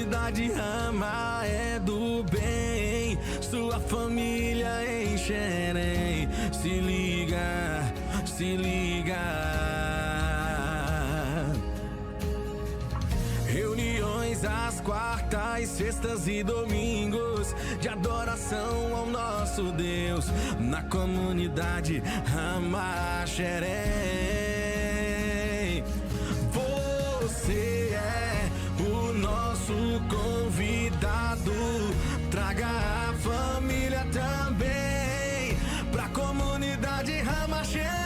comunidade Rama é do bem, sua família em Xerém. Se liga, se liga. Reuniões às quartas, sextas e domingos de adoração ao nosso Deus na comunidade Rama Xerém. Você é o nosso convidado, traga a família também pra comunidade Rama Xerém.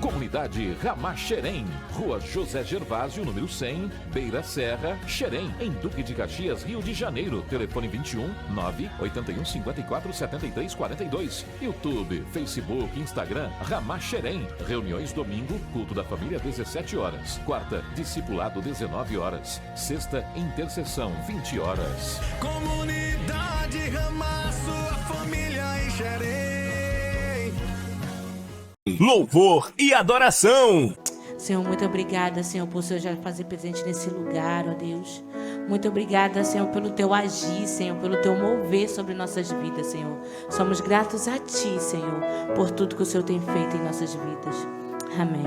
Comunidade Rama Xerém, Rua José Gervásio, número 100, Beira Serra, Xerém, em Duque de Caxias, Rio de Janeiro. Telefone 21 981 54 73 42. YouTube, Facebook, Instagram, Rama Xerém. Reuniões domingo, culto da família 17 horas. Quarta, discipulado 19 horas. Sexta, intercessão 20 horas. Comunidade Rama, sua família em Xerém. Louvor e adoração. Senhor, muito obrigada, Senhor, por o Senhor já fazer presente nesse lugar, ó Deus. Muito obrigada, Senhor, pelo teu agir, Senhor, pelo teu mover sobre nossas vidas, Senhor. Somos gratos a ti, Senhor, por tudo que o Senhor tem feito em nossas vidas. Amém.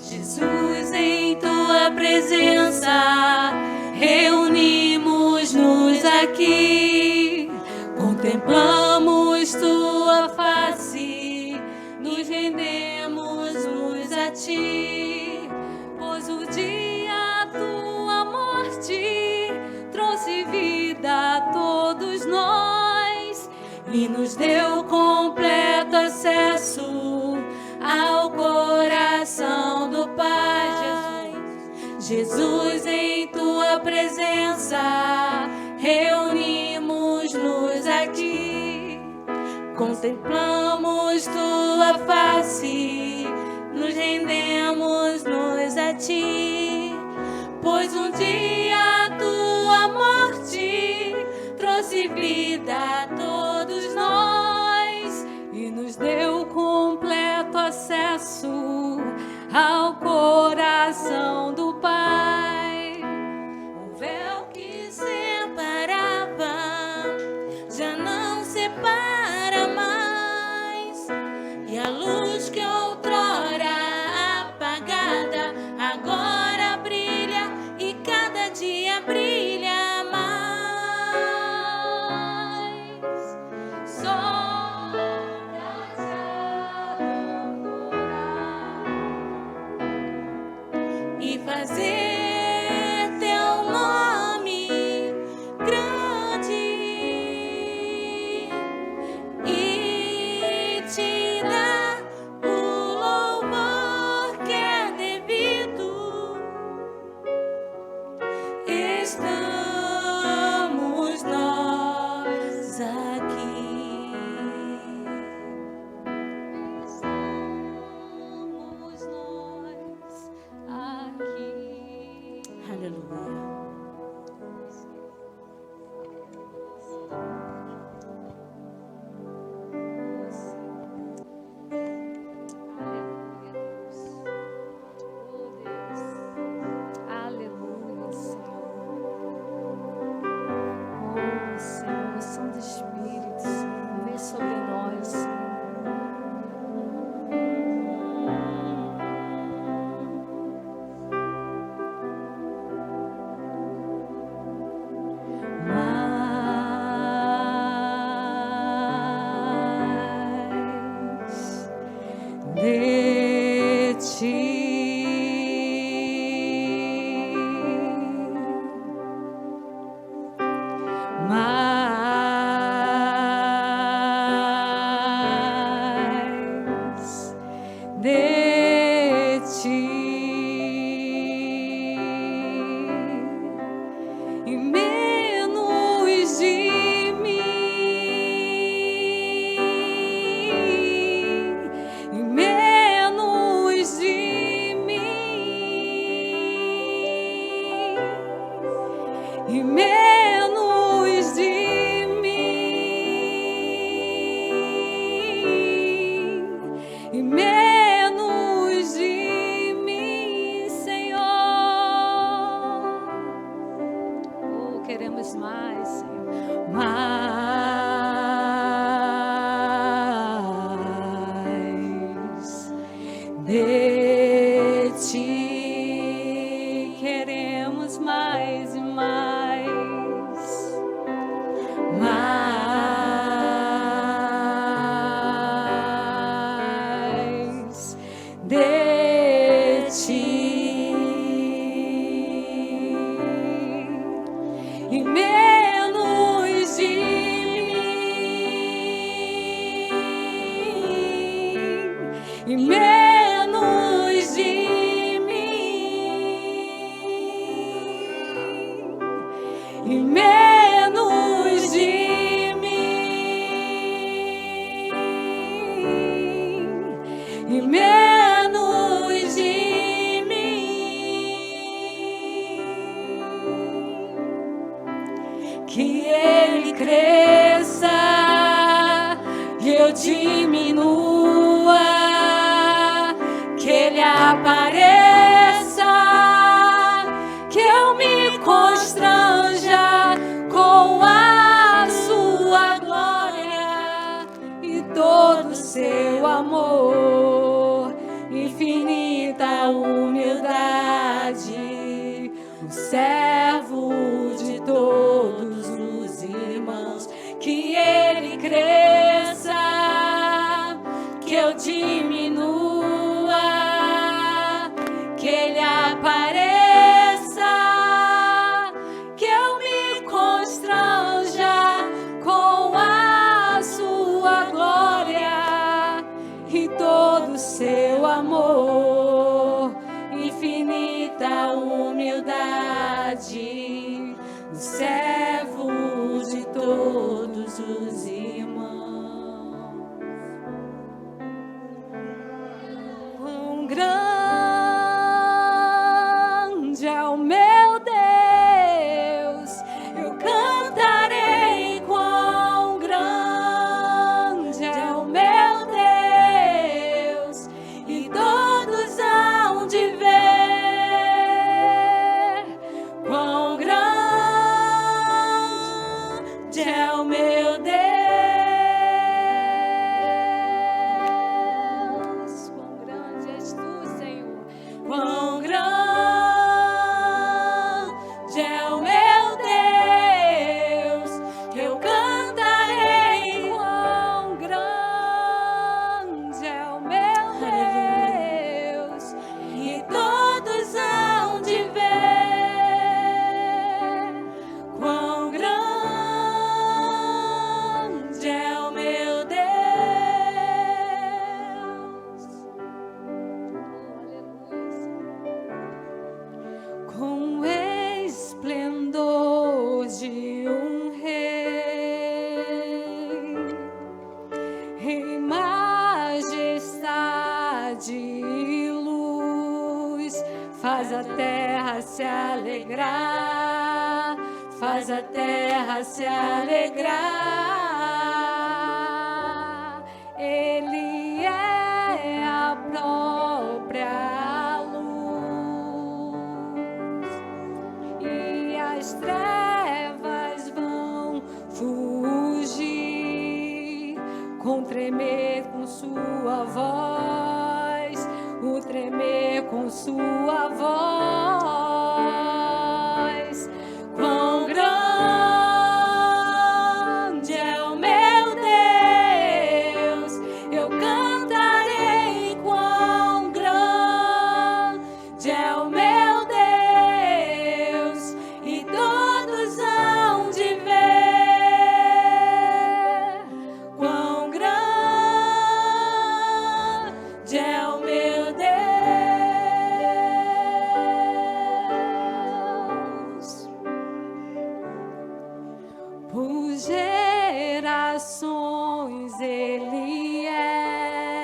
Jesus, em tua presença, reunimos-nos aqui, contemplamos tua face, nos rendemos-nos a ti, pois o dia tua morte trouxe vida a todos nós e nos deu completo acesso ao coração do Pai. Jesus, em tua presença, reunimos-nos aqui, contemplamos tua face, nos rendemos-nos a ti, pois um dia tua morte trouxe vida a todos nós e nos deu completo acesso ao coração do Pai. O véu que separava já não separa mais, e a luz que outrora apagada agora brilha, e cada dia brilha mais. Só pra te adorar e fazer teu nome grande e te dar o louvor que é devido. Estamos nós aqui. Estamos nós aqui. Aleluia. Aleluia, Senhor. Oh, Senhor, Santo Espírito, vem sobre nós. Mais de ti, mais de ti, e menos de mim, e menos de mim, e menos de mim, e menos de mim, Senhor. queremos mais, Senhor. Mais de ti queremos mais e mais. Mais de ti e menos de mim, e menos de mim, e menos de mim, e menos de mim. Que ele cresça e eu diminua, que ele apareça, que eu me constranja com a sua glória e todo o seu amor, infinita humildade, o servo de todos os irmãos. Que ele cresça, que eu diminua, que ele apareça, que eu me constranja com a sua glória e todo o seu amor, infinita humildade, o servo de todos os irmãos. Quão grande é o meu Deus, eu cantarei. Quão grande é o meu Deus, e todos hão de ver. Quão grande é o meu Deus, quão grande és tu, Senhor. Quão grande é o meu Deus, eu cantarei. Quão grande é o meu Deus, e todos hão de ver. Quão grande é o meu Deus. Com esplendor de um rei, em majestade e luz, faz a terra se alegrar, faz a terra se alegrar. Ele é a própria luz, e as trevas vão fugir com tremer com sua voz, o tremer com sua voz. Quão grande é o meu Deus, eu cantarei. Quão grande é o meu Deus, e todos hão de ver. Quão grande é o meu Deus. Por gerações ele é,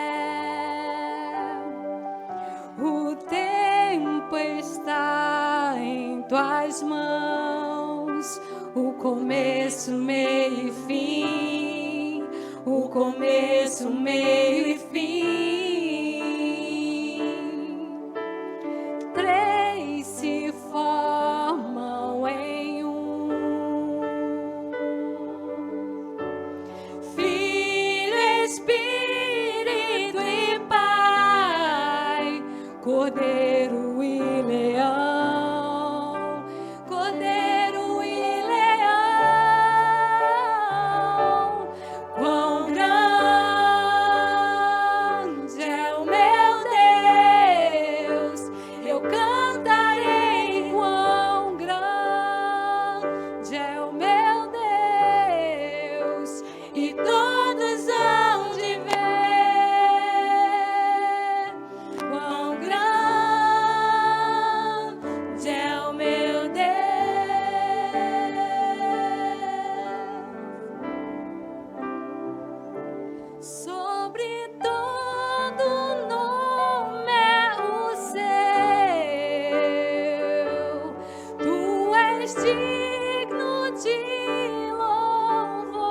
o tempo está em tuas mãos, o começo, meio e fim, o começo, meio e fim. Três se formam em um, és digno de louvor.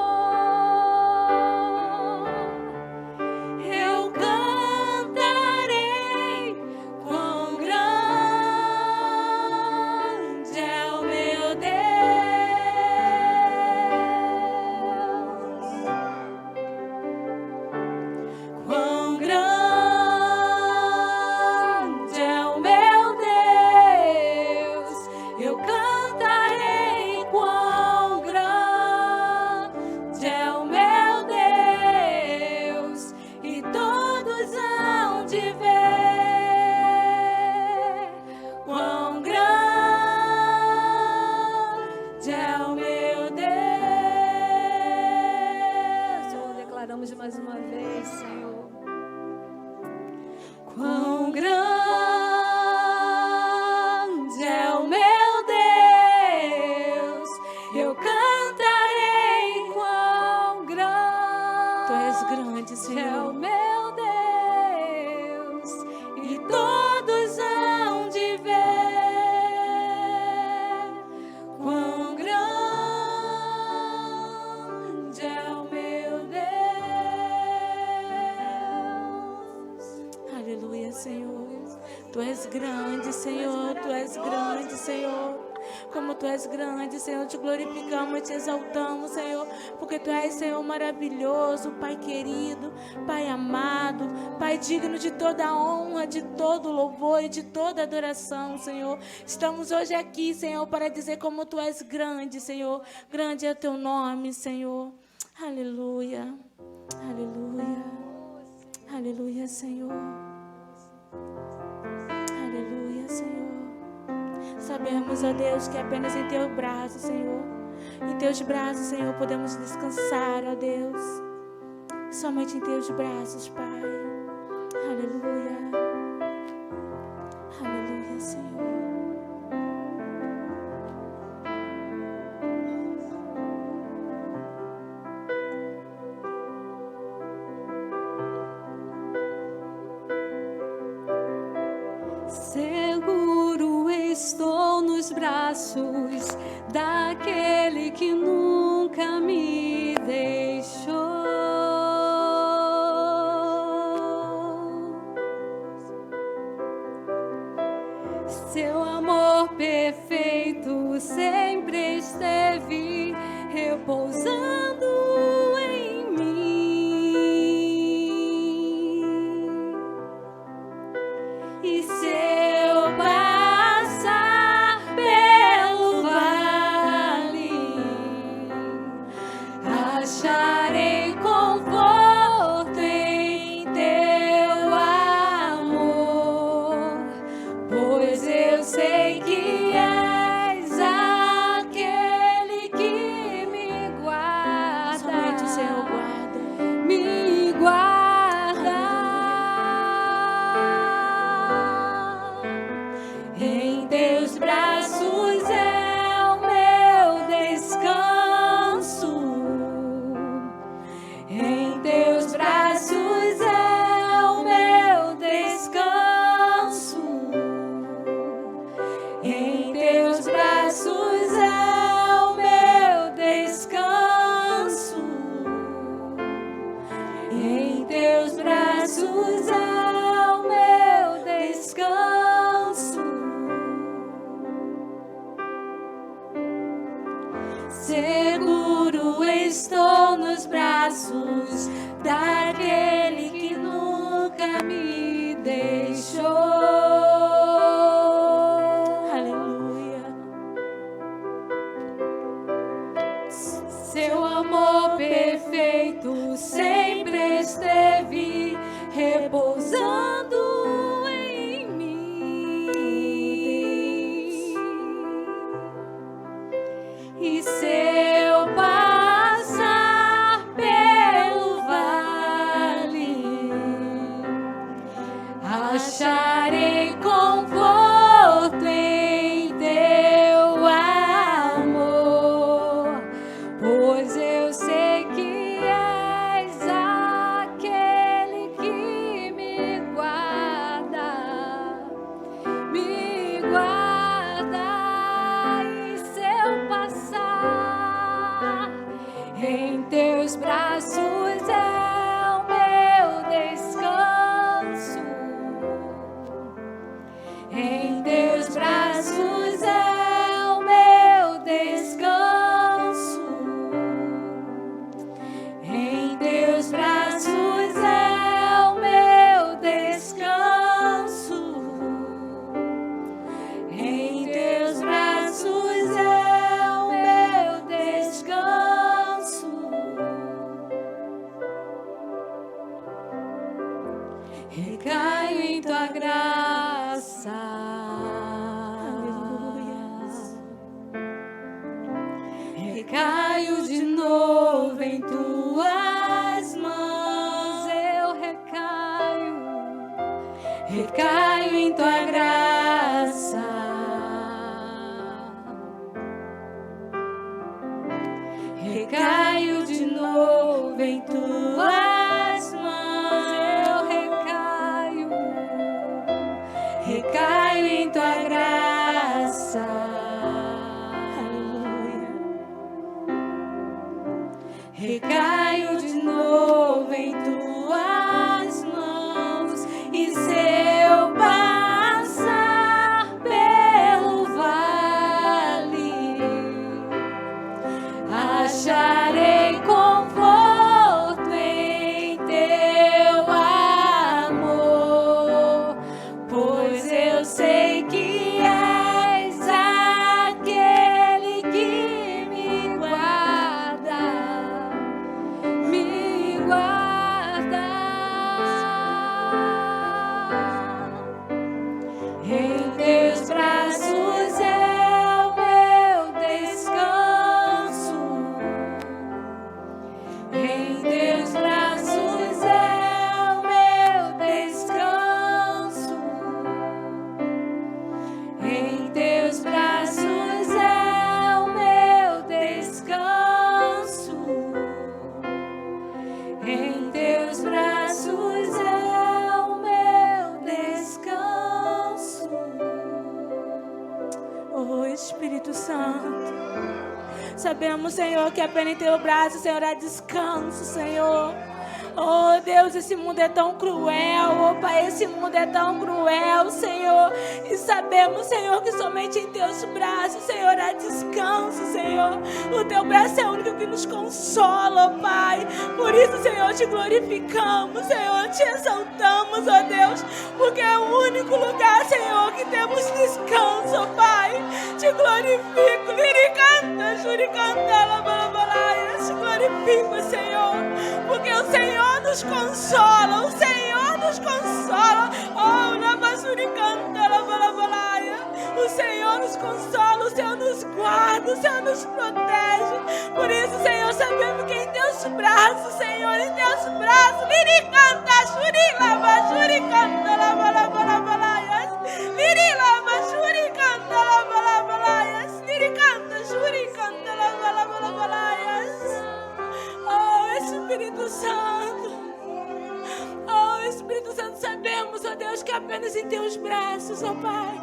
Eu cantarei quão grande é o meu Deus. Quão grande é o meu Deus. Eu cantarei quão grande é o meu Deus. E todos hão de ver quão grande é o meu Deus. Oh, declaramos mais uma vez, Senhor. Quão grande é o meu Deus. Eu cantarei quão grande Tu és grande, é o Senhor. meu Deus. E todos hão de ver quão grande é o meu Deus. Aleluia, Senhor. Tu és grande, Senhor. Tu és grande, Senhor. Como Tu és grande, Senhor, te glorificamos e te exaltamos, Senhor, porque Tu és, Senhor, maravilhoso, Pai querido, Pai amado, Pai digno de toda a honra, de todo louvor e de toda adoração, Senhor. Estamos hoje aqui, Senhor, para dizer como Tu és grande, Senhor. Grande é o Teu nome, Senhor. Aleluia. Aleluia. Aleluia, Senhor. Aleluia, Senhor. Sabemos, ó Deus, que apenas em Teu braço, Senhor, em Teus braços, Senhor, podemos descansar, ó Deus. Somente em Teus braços, Pai. Aleluia. Aleluia, Senhor. Seguro estou nos braços daquele que nunca me deixou. Seu amor perfeito sempre esteve repousando em mim. E se eu passar pelo vale, acharei conforto em Teu amor, pois eu sei que és aquele que me guarda. Somente o Senhor guarda. Me guarda em Teus braços é o meu descanso. Em Teus braços é o meu descanso. Em Teus braços é o meu descanso. Em Teus braços é o meu descanso. Seguro estou nos braços daquele que nunca me deixou. Aleluia. Seu amor perfeito sempre esteve repousando em mim. E se eu passar pelo vale, acharei conforto em Teu amor, pois eu sei que és aquele que me guarda, e se braços é o meu descanso. Em teus braços é o meu descanso. Em teus braços é o meu descanso. Recaio em tua graça. Recaio de novo em tuas mãos. Eu recaio em tua graça. Recaio de novo em tuas mãos. Eu recaio em tua graça. Recaio de novo em tuas mãos. E se eu passar pelo vale, acharei conforto em teu amor, pois eu sei que és aquele que me guarda, me guarda. Em teus braços é o meu descanso. Em teus braços é o meu descanso. Em teus braços é o meu descanso. Em teus braços é o meu descanso. Oh, Espírito Santo, sabemos, Senhor, que apenas em teu braço, Senhor, há descanso, Senhor. Oh, Deus, esse mundo é tão cruel, oh, Pai, esse mundo é tão cruel, Senhor. E sabemos, Senhor, que somente em teus braços, Senhor, há descanso, Senhor. O teu braço é o único que nos consola, oh, Pai. Por isso, Senhor, te glorificamos, Senhor, te exaltamos, oh Deus, porque é o único lugar, Senhor, que temos descanso, oh, Pai. Te glorifico, liricanta, juricanta, labalabalai. Te glorifico, Senhor, porque o Senhor nos consola, o Senhor nos consola. Oh, labazuricanta, labalabalaia. O Senhor nos consola, o Senhor nos guarda, o Senhor nos protege. Por isso, Senhor, sabemos que em teus braços, Senhor, em teus braços, liricanta, jurilava, juricanta, labalabalaias. Lirilava, juricanta, labalabalaias. Liricanta, juricanta, labalabalaias. Oh, Espírito Santo. Oh, Espírito Santo, sabemos, ó Deus, que apenas em teus braços, ó Pai.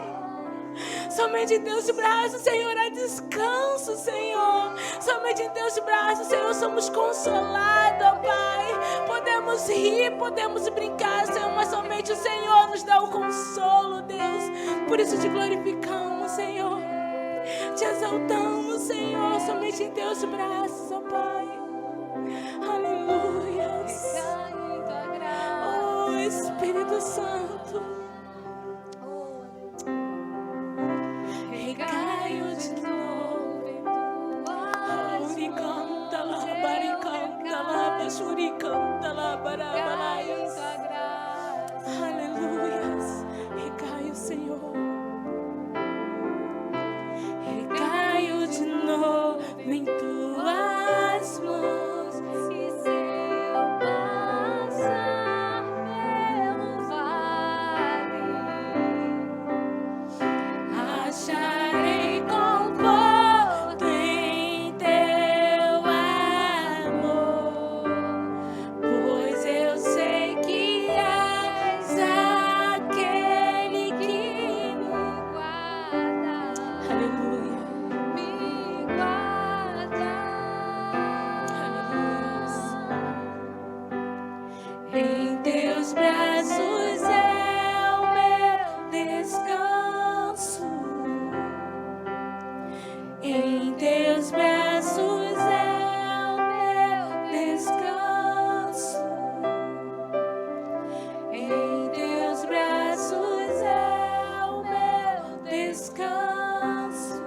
Somente em teus braços, Senhor, há descanso, Senhor. Somente em teus braços, Senhor, somos consolados, ó Pai. Podemos rir, podemos brincar, Senhor, mas somente o Senhor nos dá o consolo, Deus. Por isso te glorificamos, Senhor. Te exaltamos, Senhor, somente em teus braços, ó Pai. Aleluia. Oh, Espírito Santo. Recaio de novo em tua uricanta lá, baricanta lá, bachuricanta lá, barabalaias. Aleluia. Recaio, Senhor. Recaio de novo em tuas mãos. E se eu passar pelo vale, acharei conforto em teu amor, pois eu sei que és aquele que me guarda. Aleluia. Me guarda. descanso.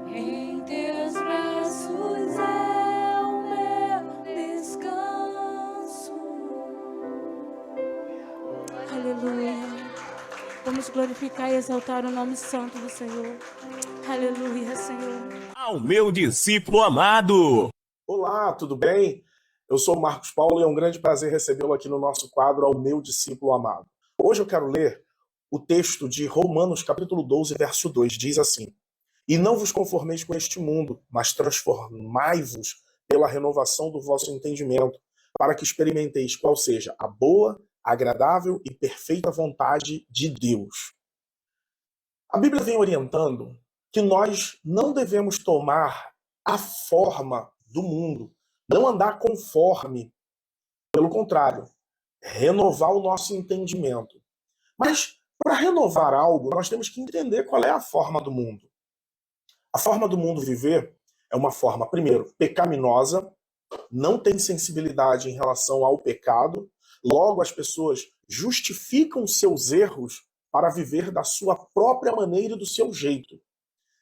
Em teus braços é o meu descanso. Aleluia. Vamos glorificar e exaltar o nome santo do Senhor. Aleluia, Senhor. Ao meu discípulo amado. Olá, tudo bem? Eu sou o Marcos Paulo e é um grande prazer recebê-lo aqui no nosso quadro Ao Meu Discípulo Amado. Hoje eu quero ler o texto de Romanos, capítulo 12, verso 2. Diz assim: E não vos conformeis com este mundo, mas transformai-vos pela renovação do vosso entendimento, para que experimenteis qual seja a boa, agradável e perfeita vontade de Deus. A Bíblia vem orientando que nós não devemos tomar a forma do mundo, não andar conforme. Pelo contrário, renovar o nosso entendimento. Mas, para renovar algo, nós temos que entender qual é a forma do mundo. A forma do mundo viver é uma forma, primeiro, pecaminosa, não tem sensibilidade em relação ao pecado, logo as pessoas justificam seus erros para viver da sua própria maneira e do seu jeito.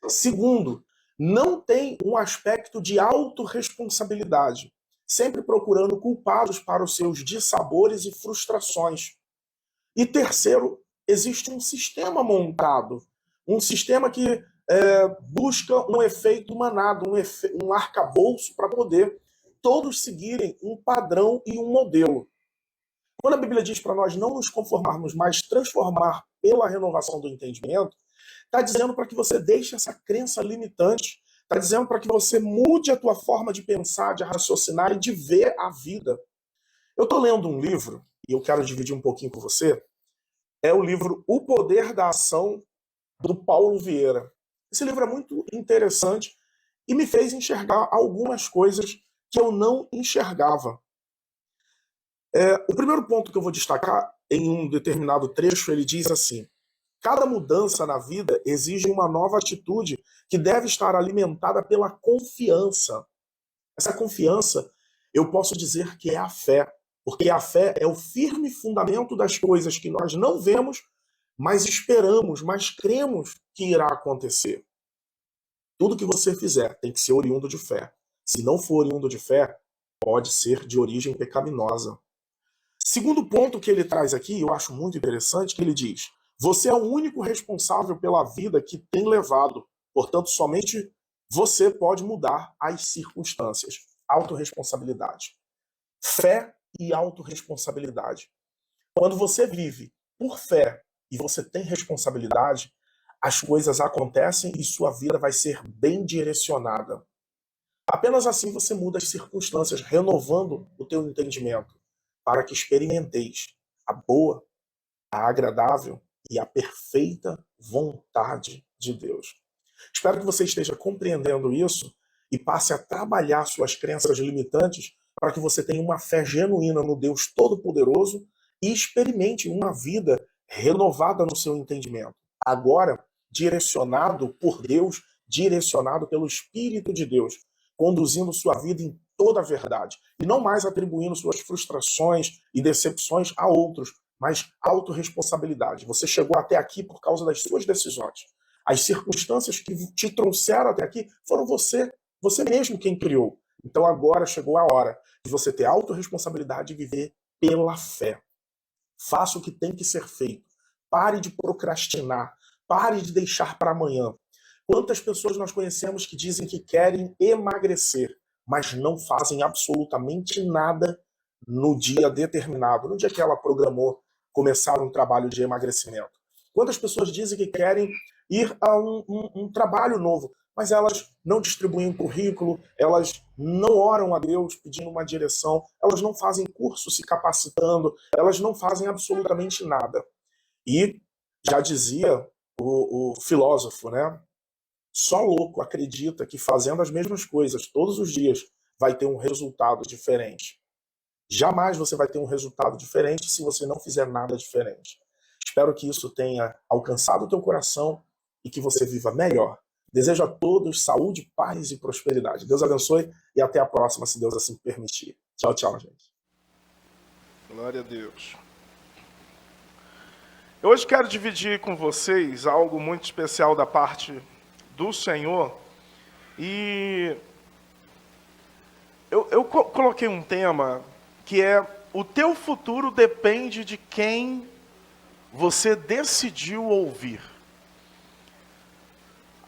Segundo, não tem um aspecto de autorresponsabilidade, sempre procurando culpados para os seus dissabores e frustrações. E terceiro, existe um sistema montado, um sistema que busca um efeito manada, um arcabouço para poder todos seguirem um padrão e um modelo. Quando a Bíblia diz para nós não nos conformarmos, mas transformar pela renovação do entendimento, está dizendo para que você deixe essa crença limitante, está dizendo para que você mude a tua forma de pensar, de raciocinar e de ver a vida. Eu estou lendo um livro, e eu quero dividir um pouquinho com você, é o livro O Poder da Ação, do Paulo Vieira. Esse livro é muito interessante e me fez enxergar algumas coisas que eu não enxergava. O primeiro ponto que eu vou destacar, em um determinado trecho, ele diz assim: cada mudança na vida exige uma nova atitude que deve estar alimentada pela confiança. Essa confiança, eu posso dizer que é a fé, porque a fé é o firme fundamento das coisas que nós não vemos, mas esperamos, mas cremos que irá acontecer. Tudo que você fizer tem que ser oriundo de fé. Se não for oriundo de fé, pode ser de origem pecaminosa. Segundo ponto que ele traz aqui, eu acho muito interessante, que ele diz: você é o único responsável pela vida que tem levado, portanto, somente você pode mudar as circunstâncias. Autorresponsabilidade. Fé e autorresponsabilidade. Quando você vive por fé e você tem responsabilidade, as coisas acontecem e sua vida vai ser bem direcionada. Apenas assim você muda as circunstâncias, renovando o teu entendimento, para que experimenteis a boa, a agradável e a perfeita vontade de Deus. Espero que você esteja compreendendo isso e passe a trabalhar suas crenças limitantes para que você tenha uma fé genuína no Deus Todo-Poderoso e experimente uma vida renovada no seu entendimento. Agora, direcionado por Deus, direcionado pelo Espírito de Deus, conduzindo sua vida em toda a verdade. E não mais atribuindo suas frustrações e decepções a outros, mas autorresponsabilidade. Você chegou até aqui por causa das suas decisões. As circunstâncias que te trouxeram até aqui foram você mesmo quem criou. Então agora chegou a hora de você ter autorresponsabilidade e viver pela fé. Faça o que tem que ser feito. Pare de procrastinar. Pare de deixar para amanhã. Quantas pessoas nós conhecemos que dizem que querem emagrecer, mas não fazem absolutamente nada no dia determinado, no dia que ela programou começar um trabalho de emagrecimento? Quantas pessoas dizem que querem ir a um trabalho novo, mas elas não distribuem um currículo, elas não oram a Deus pedindo uma direção, elas não fazem curso se capacitando, elas não fazem absolutamente nada. E já dizia o filósofo, né? Só louco acredita que fazendo as mesmas coisas todos os dias vai ter um resultado diferente. Jamais você vai ter um resultado diferente se você não fizer nada diferente. Espero que isso tenha alcançado o teu coração e que você viva melhor. Desejo a todos saúde, paz e prosperidade. Deus abençoe e até a próxima, se Deus assim permitir. Tchau, tchau, gente. Glória a Deus. Eu hoje quero dividir com vocês algo muito especial da parte do Senhor. E eu coloquei um tema que é: o teu futuro depende de quem você decidiu ouvir.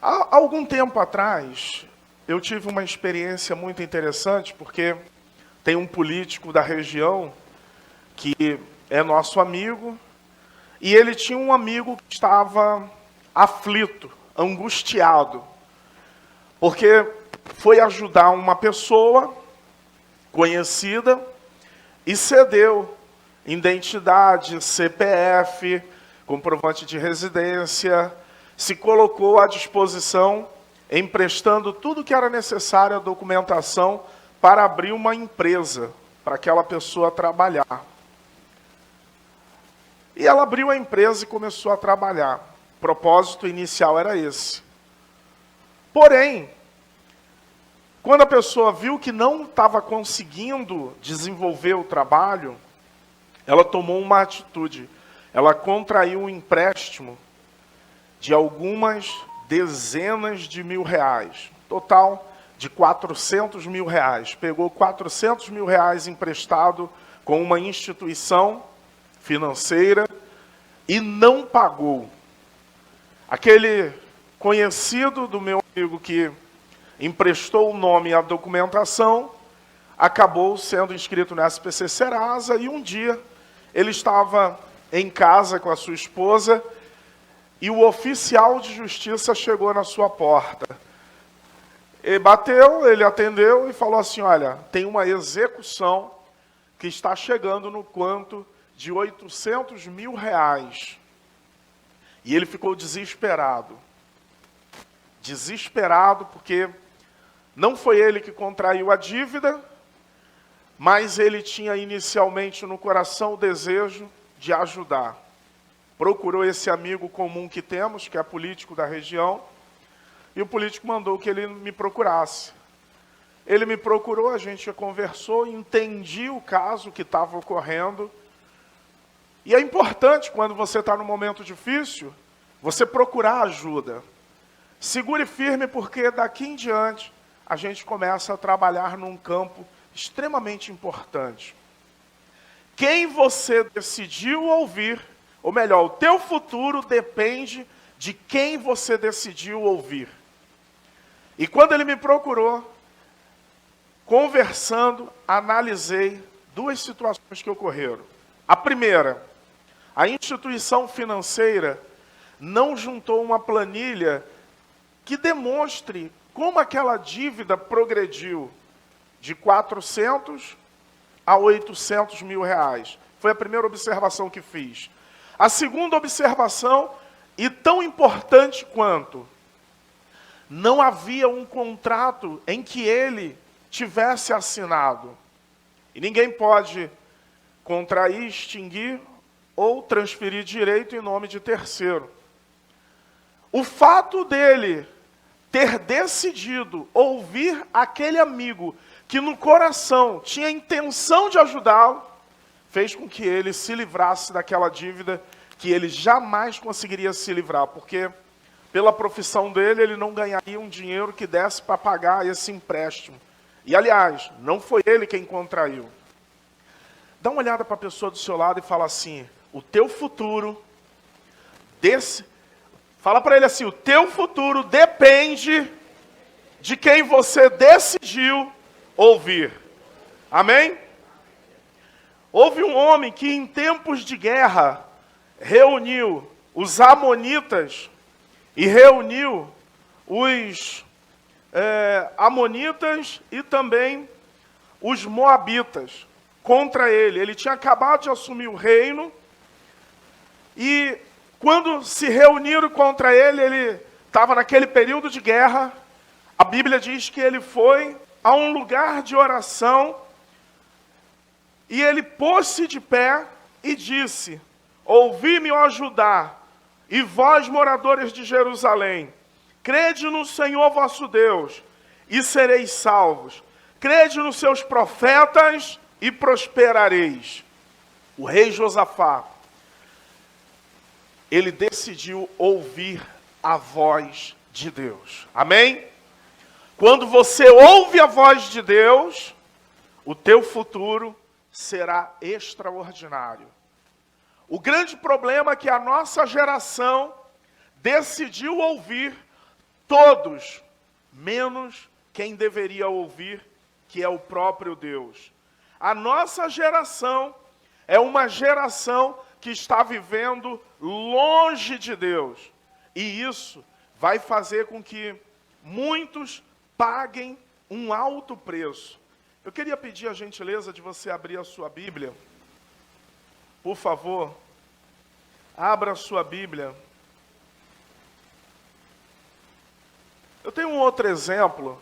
Há algum tempo atrás, eu tive uma experiência muito interessante, porque tem um político da região que é nosso amigo, e ele tinha um amigo que estava aflito, angustiado, porque foi ajudar uma pessoa conhecida e cedeu identidade, CPF, comprovante de residência, se colocou à disposição, emprestando tudo que era necessário, a documentação, para abrir uma empresa, para aquela pessoa trabalhar. E ela abriu a empresa e começou a trabalhar. O propósito inicial era esse. Porém, quando a pessoa viu que não estava conseguindo desenvolver o trabalho, ela tomou uma atitude. Ela contraiu um empréstimo de algumas dezenas de mil reais. Total de 400 mil reais. Pegou 400 mil reais emprestado com uma instituição financeira e não pagou. Aquele conhecido do meu amigo que emprestou o nome e a documentação acabou sendo inscrito no SPC Serasa, e um dia ele estava em casa com a sua esposa e o oficial de justiça chegou na sua porta. Ele bateu, ele atendeu e falou assim: olha, tem uma execução que está chegando no quanto de 800 mil reais. E ele ficou desesperado. Desesperado porque não foi ele que contraiu a dívida, mas ele tinha inicialmente no coração o desejo de ajudar. Procurou esse amigo comum que temos, que é político da região, e o político mandou que ele me procurasse. Ele me procurou, a gente conversou, entendi o caso que estava ocorrendo. E é importante, quando você está num momento difícil, você procurar ajuda. Segure firme, porque daqui em diante a gente começa a trabalhar num campo extremamente importante. Quem você decidiu ouvir, ou melhor, o teu futuro depende de quem você decidiu ouvir. E quando ele me procurou, conversando, analisei duas situações que ocorreram. A primeira, a instituição financeira não juntou uma planilha que demonstre como aquela dívida progrediu de 400 a 800 mil reais. Foi a primeira observação que fiz. A segunda observação, e tão importante quanto, não havia um contrato em que ele tivesse assinado. E ninguém pode contrair, extinguir ou transferir direito em nome de terceiro. O fato dele ter decidido ouvir aquele amigo que no coração tinha a intenção de ajudá-lo, fez com que ele se livrasse daquela dívida que ele jamais conseguiria se livrar, porque pela profissão dele, ele não ganharia um dinheiro que desse para pagar esse empréstimo. E, aliás, não foi ele quem contraiu. Dá uma olhada para a pessoa do seu lado e fala assim: o teu futuro, fala para ele assim: o teu futuro depende de quem você decidiu ouvir. Amém? Houve um homem que em tempos de guerra reuniu os amonitas e reuniu os amonitas e também os moabitas contra ele. Ele tinha acabado de assumir o reino e quando se reuniram contra ele, ele estava naquele período de guerra. A Bíblia diz que ele foi a um lugar de oração e ele pôs-se de pé e disse: ouvi-me, ó Judá, e vós, moradores de Jerusalém, crede no Senhor vosso Deus, e sereis salvos. Crede nos seus profetas, e prosperareis. O rei Josafá ele decidiu ouvir a voz de Deus. Amém? Quando você ouve a voz de Deus, o teu futuro será extraordinário. O grande problema é que a nossa geração decidiu ouvir todos, menos quem deveria ouvir, que é o próprio Deus. A nossa geração é uma geração que está vivendo longe de Deus. E isso vai fazer com que muitos paguem um alto preço. Eu queria pedir a gentileza de você abrir a sua Bíblia. Por favor, abra a sua Bíblia. Eu tenho um outro exemplo.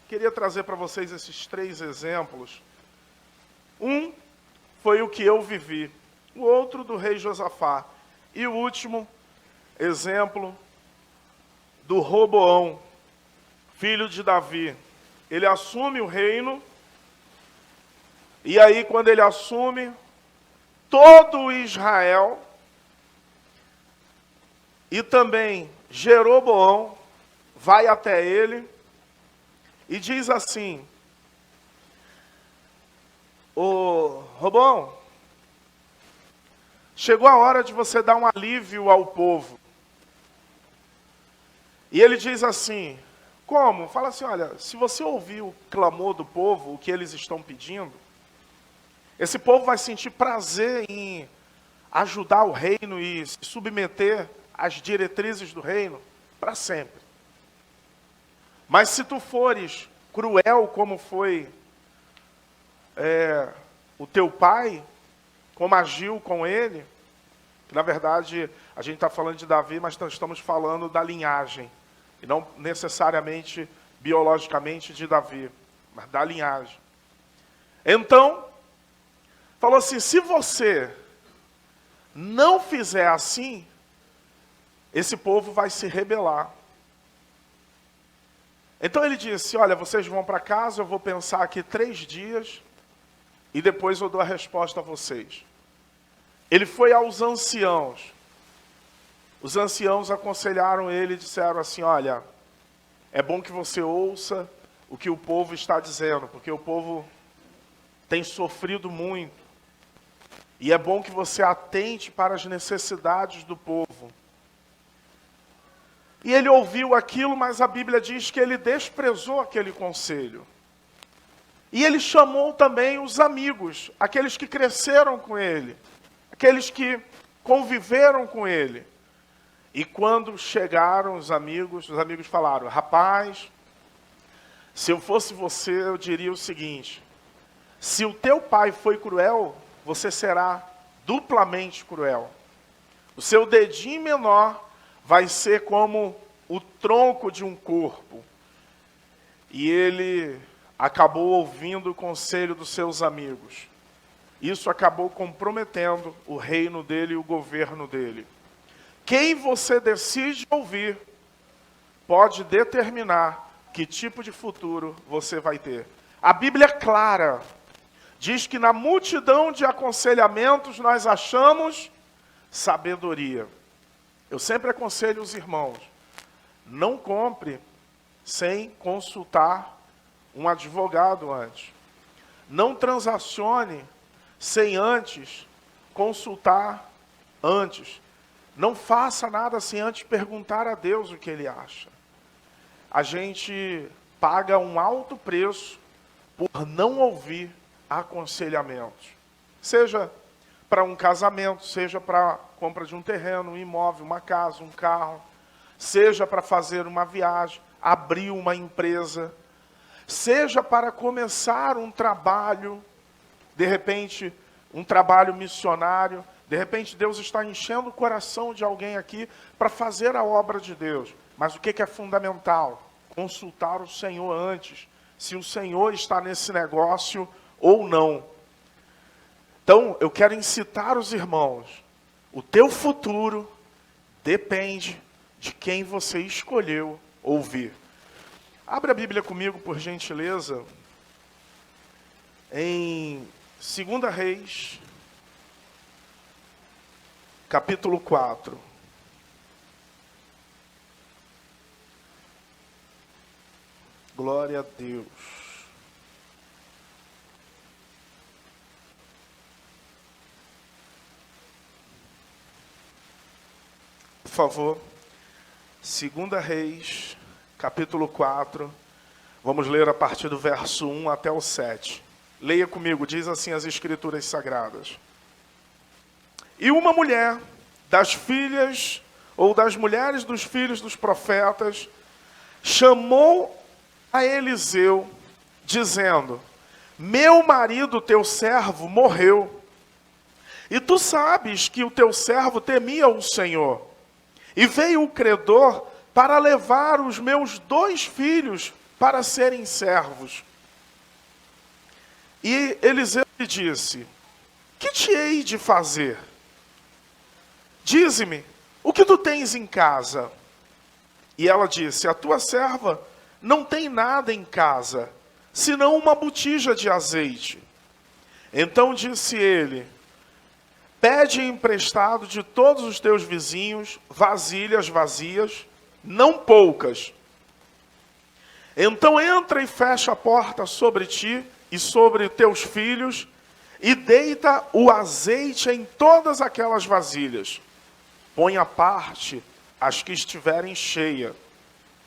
Queria trazer para vocês esses 3 exemplos. Um foi o que eu vivi. O outro do rei Josafá. E o último exemplo do Roboão, filho de Davi. Ele assume o reino. E aí, quando ele assume, todo Israel e também Jeroboão vai até ele e diz assim: ô Roboão, chegou a hora de você dar um alívio ao povo. E ele diz assim: como? Fala assim, olha, se você ouvir o clamor do povo, o que eles estão pedindo, esse povo vai sentir prazer em ajudar o reino e se submeter às diretrizes do reino para sempre. Mas se tu fores cruel como foi o teu pai, como agiu com ele, que na verdade a gente está falando de Davi, mas estamos falando da linhagem, e não necessariamente biologicamente de Davi, mas da linhagem. Então, falou assim, se você não fizer assim, esse povo vai se rebelar. Então ele disse, olha, vocês vão para casa, eu vou pensar aqui 3 dias, e depois eu dou a resposta a vocês. Ele foi aos anciãos. Os anciãos aconselharam ele e disseram assim, olha, é bom que você ouça o que o povo está dizendo, porque o povo tem sofrido muito. E é bom que você atente para as necessidades do povo. E ele ouviu aquilo, mas a Bíblia diz que ele desprezou aquele conselho. E ele chamou também os amigos, aqueles que cresceram com ele, aqueles que conviveram com ele. E quando chegaram os amigos falaram, rapaz, se eu fosse você, eu diria o seguinte, se o teu pai foi cruel, você será duplamente cruel. O seu dedinho menor vai ser como o tronco de um corpo. E ele acabou ouvindo o conselho dos seus amigos. Isso acabou comprometendo o reino dele e o governo dele. Quem você decide ouvir pode determinar que tipo de futuro você vai ter. A Bíblia é clara. Diz que na multidão de aconselhamentos nós achamos sabedoria. Eu sempre aconselho os irmãos, não compre sem consultar um advogado antes. Não transacione sem antes consultar antes. Não faça nada sem antes perguntar a Deus o que Ele acha. A gente paga um alto preço por não ouvir aconselhamentos. Seja para um casamento, seja para a compra de um terreno, um imóvel, uma casa, um carro, seja para fazer uma viagem, abrir uma empresa, seja para começar um trabalho, de repente, um trabalho missionário, de repente Deus está enchendo o coração de alguém aqui para fazer a obra de Deus. Mas o que é fundamental? Consultar o Senhor antes, se o Senhor está nesse negócio ou não. Então, eu quero incitar os irmãos, o teu futuro depende de quem você escolheu ouvir. Abra a Bíblia comigo, por gentileza, em 2 Reis, capítulo 4. Glória a Deus. Por favor, 2 Reis, capítulo 4, vamos ler a partir do verso 1 até o 7. Leia comigo, diz assim as Escrituras Sagradas. E uma mulher das filhas, ou das mulheres dos filhos dos profetas, chamou a Eliseu, dizendo: meu marido, teu servo, morreu. E tu sabes que o teu servo temia o Senhor. E veio o credor para levar os meus 2 filhos para serem servos. E Eliseu lhe disse: que te hei de fazer? Dize-me, o que tu tens em casa? E ela disse: a tua serva não tem nada em casa, senão uma botija de azeite. Então disse ele: pede emprestado de todos os teus vizinhos vasilhas vazias, não poucas. Então entra e fecha a porta sobre ti e sobre teus filhos, e deita o azeite em todas aquelas vasilhas. Põe à parte as que estiverem cheias.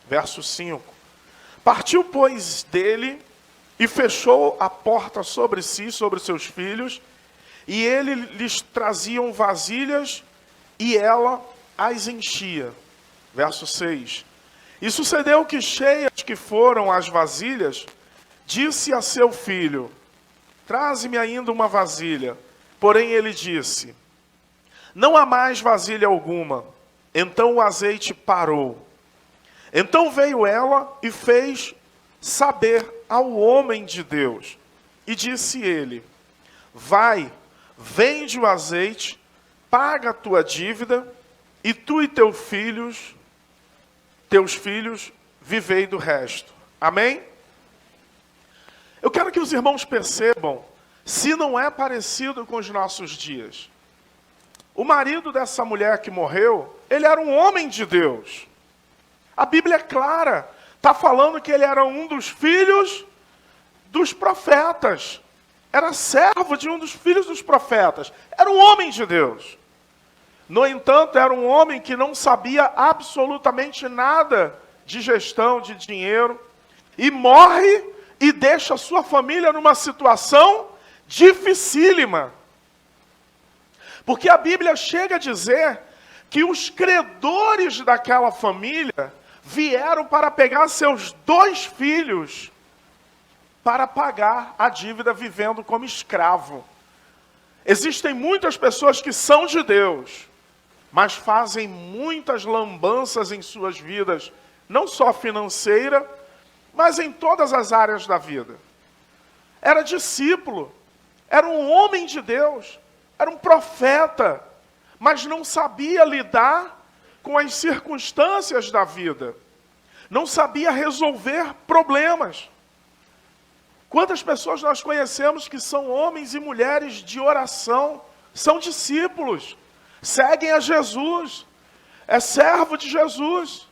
Verso 5. Partiu, pois, dele, e fechou a porta sobre si, sobre seus filhos, e ele lhes traziam vasilhas, e ela as enchia. Verso 6. E sucedeu que, cheias que foram as vasilhas, disse a seu filho: traze-me ainda uma vasilha. Porém ele disse: não há mais vasilha alguma. Então o azeite parou. Então veio ela e fez saber ao homem de Deus. E disse ele: vai, vende o azeite, paga a tua dívida, e tu e teus filhos, vivei do resto. Amém? Eu quero que os irmãos percebam se não é parecido com os nossos dias. O marido dessa mulher que morreu, ele era um homem de Deus. A Bíblia é clara, está falando que ele era um dos filhos dos profetas. Era servo de um dos filhos dos profetas. Era um homem de Deus. No entanto, era um homem que não sabia absolutamente nada de gestão de dinheiro. E morre e deixa a sua família numa situação dificílima. Porque a Bíblia chega a dizer que os credores daquela família vieram para pegar seus 2 filhos para pagar a dívida vivendo como escravo. Existem muitas pessoas que são de Deus, mas fazem muitas lambanças em suas vidas, não só financeira, mas em todas as áreas da vida. Era discípulo, era um homem de Deus, era um profeta, mas não sabia lidar com as circunstâncias da vida. Não sabia resolver problemas. Quantas pessoas nós conhecemos que são homens e mulheres de oração, são discípulos, seguem a Jesus, é servo de Jesus,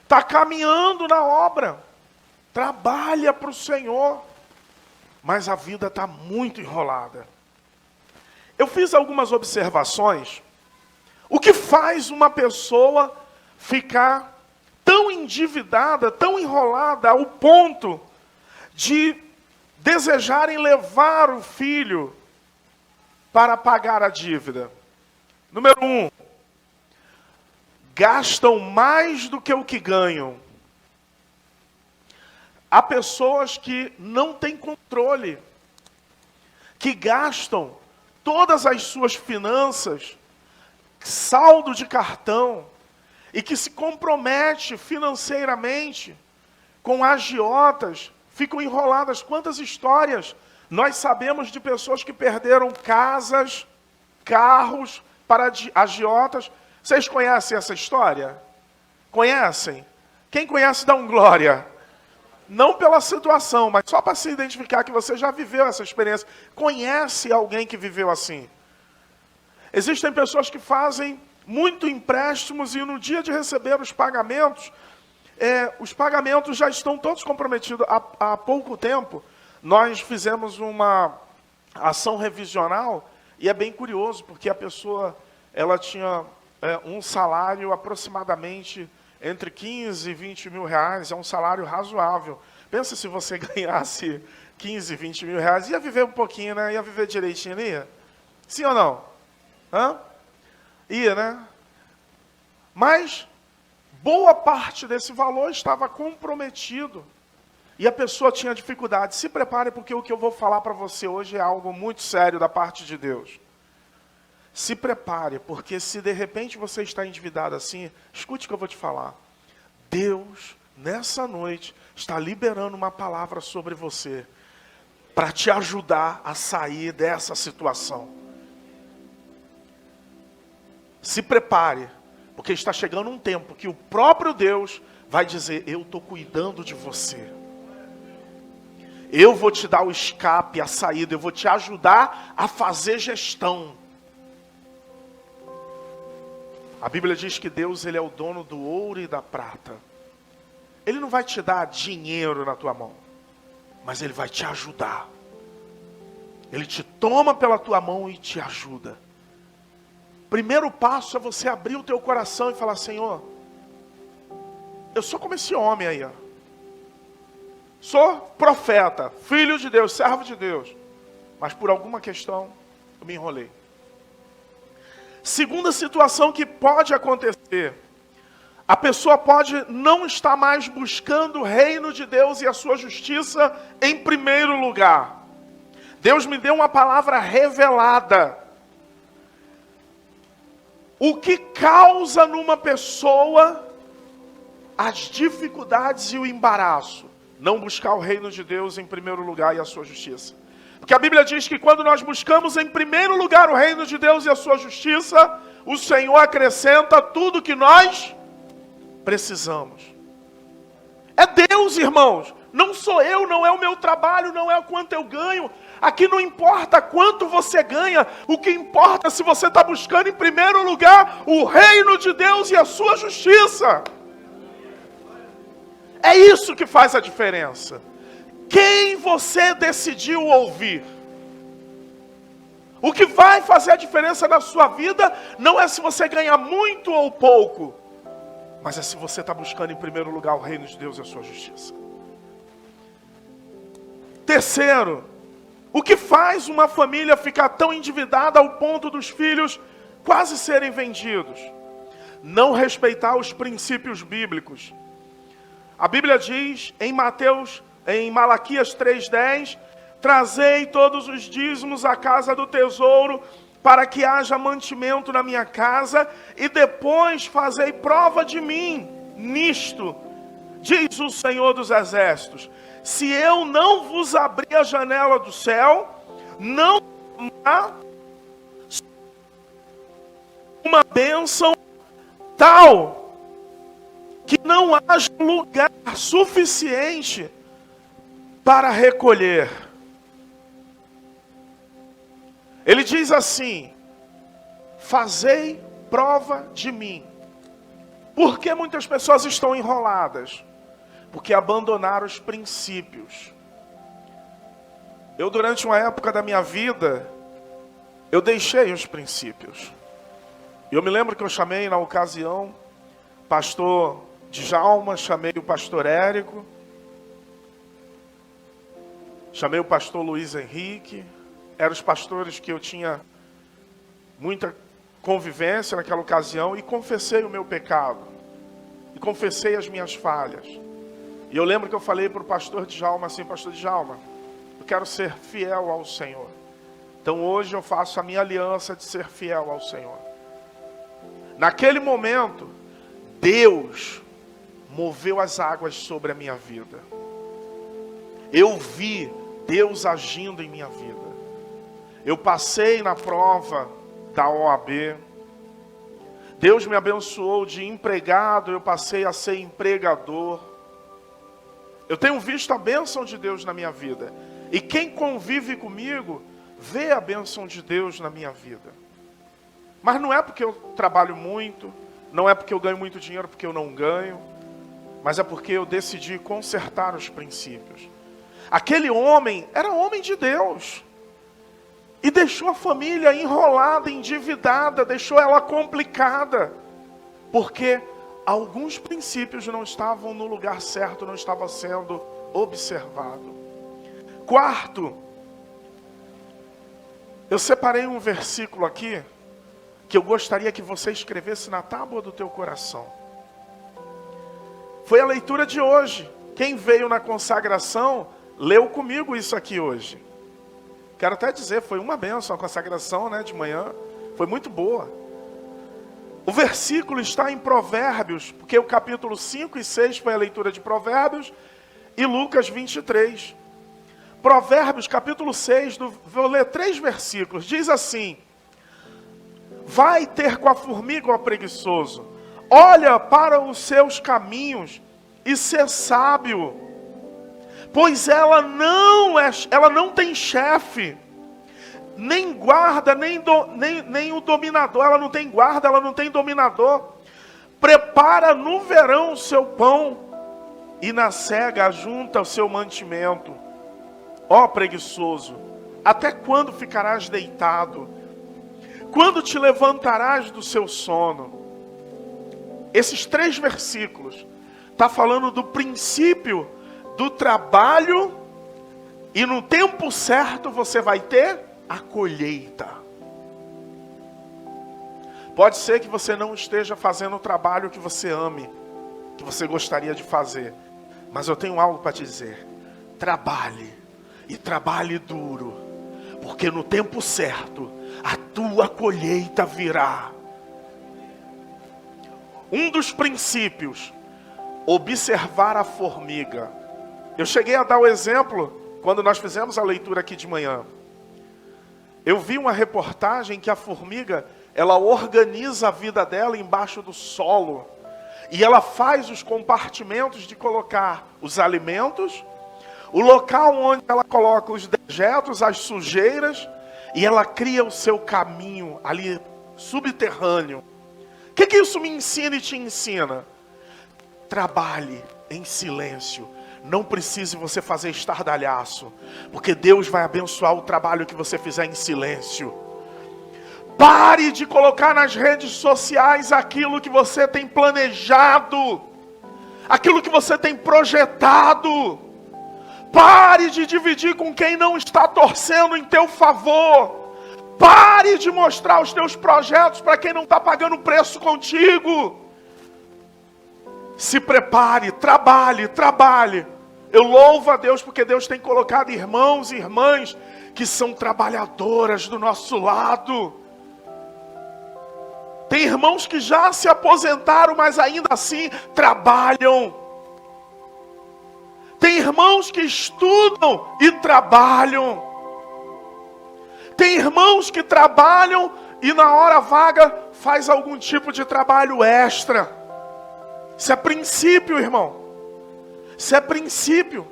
está caminhando na obra, trabalha para o Senhor, mas a vida está muito enrolada. Eu fiz algumas observações. O que faz uma pessoa ficar tão endividada, tão enrolada, ao ponto de desejarem levar o filho para pagar a dívida? Número 1, gastam mais do que o que ganham. Há pessoas que não têm controle, que gastam todas as suas finanças, saldo de cartão, e que se compromete financeiramente com agiotas, ficam enroladas. Quantas histórias nós sabemos de pessoas que perderam casas, carros para agiotas? Vocês conhecem essa história? Conhecem? Quem conhece, dá um glória. Não pela situação, mas só para se identificar que você já viveu essa experiência. Conhece alguém que viveu assim? Existem pessoas que fazem muito empréstimos e no dia de receber os pagamentos, os pagamentos já estão todos comprometidos. Há pouco tempo, nós fizemos uma ação revisional, e é bem curioso, porque a pessoa ela tinha um salário aproximadamente entre 15 e 20 mil reais, é um salário razoável. Pensa se você ganhasse 15, 20 mil reais, ia viver um pouquinho, né? Ia viver direitinho, não ia? Sim ou não? Hã? Ia, né? Mas boa parte desse valor estava comprometido. E a pessoa tinha dificuldade. Se prepare, porque o que eu vou falar para você hoje é algo muito sério da parte de Deus. Se prepare, porque se de repente você está endividado assim, escute o que eu vou te falar. Deus, nessa noite, está liberando uma palavra sobre você, para te ajudar a sair dessa situação. Se prepare, porque está chegando um tempo que o próprio Deus vai dizer, eu estou cuidando de você. Eu vou te dar o escape, a saída, eu vou te ajudar a fazer gestão. A Bíblia diz que Deus, ele é o dono do ouro e da prata. Ele não vai te dar dinheiro na tua mão, mas ele vai te ajudar. Ele te toma pela tua mão e te ajuda. Primeiro passo é você abrir o teu coração e falar, Senhor, eu sou como esse homem aí, ó. Sou profeta, filho de Deus, servo de Deus, mas por alguma questão eu me enrolei. Segunda situação que pode acontecer, a pessoa pode não estar mais buscando o reino de Deus e a sua justiça em primeiro lugar. Deus me deu uma palavra revelada. O que causa numa pessoa as dificuldades e o embaraço? Não buscar o reino de Deus em primeiro lugar e a sua justiça. Porque a Bíblia diz que quando nós buscamos em primeiro lugar o reino de Deus e a sua justiça, o Senhor acrescenta tudo que nós precisamos. É Deus, irmãos. Não sou eu, não é o meu trabalho, não é o quanto eu ganho. Aqui não importa quanto você ganha. O que importa é se você está buscando em primeiro lugar o reino de Deus e a sua justiça. É isso que faz a diferença. Quem você decidiu ouvir? O que vai fazer a diferença na sua vida não é se você ganha muito ou pouco, mas é se você está buscando em primeiro lugar o reino de Deus e a sua justiça. Terceiro, o que faz uma família ficar tão endividada ao ponto dos filhos quase serem vendidos? Não respeitar os princípios bíblicos. A Bíblia diz em Malaquias 3:10, trazei todos os dízimos à casa do tesouro, para que haja mantimento na minha casa, e depois fazei prova de mim nisto, diz o Senhor dos Exércitos. Se eu não vos abrir a janela do céu, não há uma bênção tal que não haja lugar suficiente para recolher. Ele diz assim, fazei prova de mim. Por que muitas pessoas estão enroladas? Porque abandonaram os princípios. Eu, durante uma época da minha vida, eu deixei os princípios. Eu me lembro que eu chamei na ocasião pastor Djalma, chamei o pastor Érico, chamei o pastor Luiz Henrique, eram os pastores que eu tinha muita convivência naquela ocasião, e confessei o meu pecado, e confessei as minhas falhas. E eu lembro que eu falei para o pastor Djalma assim, pastor Djalma, eu quero ser fiel ao Senhor. Então hoje eu faço a minha aliança de ser fiel ao Senhor. Naquele momento, Deus moveu as águas sobre a minha vida. Eu vi Deus agindo em minha vida. Eu passei na prova da OAB. Deus me abençoou de empregado, eu passei a ser empregador. Eu tenho visto a bênção de Deus na minha vida. E quem convive comigo, vê a bênção de Deus na minha vida. Mas não é porque eu trabalho muito, não é porque eu ganho muito dinheiro, porque eu não ganho. mas é porque eu decidi consertar os princípios. Aquele homem era homem de Deus. E deixou a família enrolada, endividada, deixou ela complicada. Porque alguns princípios não estavam no lugar certo, não estavam sendo observados. Quarto, eu separei um versículo aqui, que eu gostaria que você escrevesse na tábua do teu coração. Foi a leitura de hoje. Quem veio na consagração, leu comigo isso aqui hoje. Quero até dizer, foi uma bênção a consagração, né, de manhã. Foi muito boa. O versículo está em Provérbios, porque o capítulo 5 e 6 foi a leitura de Provérbios, e Lucas 23. Provérbios, capítulo 6, vou ler 3 versículos. Diz assim: vai ter com a formiga, ó preguiçoso, olha para os seus caminhos e ser sábio, pois ela não tem chefe, nem guarda, nem o dominador. Ela não tem guarda, ela não tem dominador. Prepara no verão o seu pão, e na cega ajunta o seu mantimento. Ó preguiçoso, até quando ficarás deitado? Quando te levantarás do seu sono? Esses 3 versículos está falando do princípio do trabalho, e no tempo certo você vai ter a colheita. Pode ser que você não esteja fazendo o trabalho que você ame, que você gostaria de fazer, mas eu tenho algo para te dizer: trabalhe, e trabalhe duro, porque no tempo certo a tua colheita virá. Um dos princípios, observar a formiga. Eu cheguei a dar o exemplo quando nós fizemos a leitura aqui de manhã. Eu vi uma reportagem que a formiga, ela organiza a vida dela embaixo do solo. E ela faz os compartimentos de colocar os alimentos, o local onde ela coloca os dejetos, as sujeiras, e ela cria o seu caminho ali subterrâneo. O que isso me ensina e te ensina? Trabalhe em silêncio. Não precise você fazer estardalhaço, porque Deus vai abençoar o trabalho que você fizer em silêncio. Pare de colocar nas redes sociais aquilo que você tem planejado, aquilo que você tem projetado. Pare de dividir com quem não está torcendo em teu favor. Pare de mostrar os teus projetos para quem não está pagando preço contigo. Se prepare, trabalhe. Eu louvo a Deus porque Deus tem colocado irmãos e irmãs que são trabalhadoras do nosso lado. Tem irmãos que já se aposentaram, mas ainda assim trabalham. Tem irmãos que estudam e trabalham. Tem irmãos que trabalham e na hora vaga faz algum tipo de trabalho extra. Isso é princípio, irmão. Isso é princípio.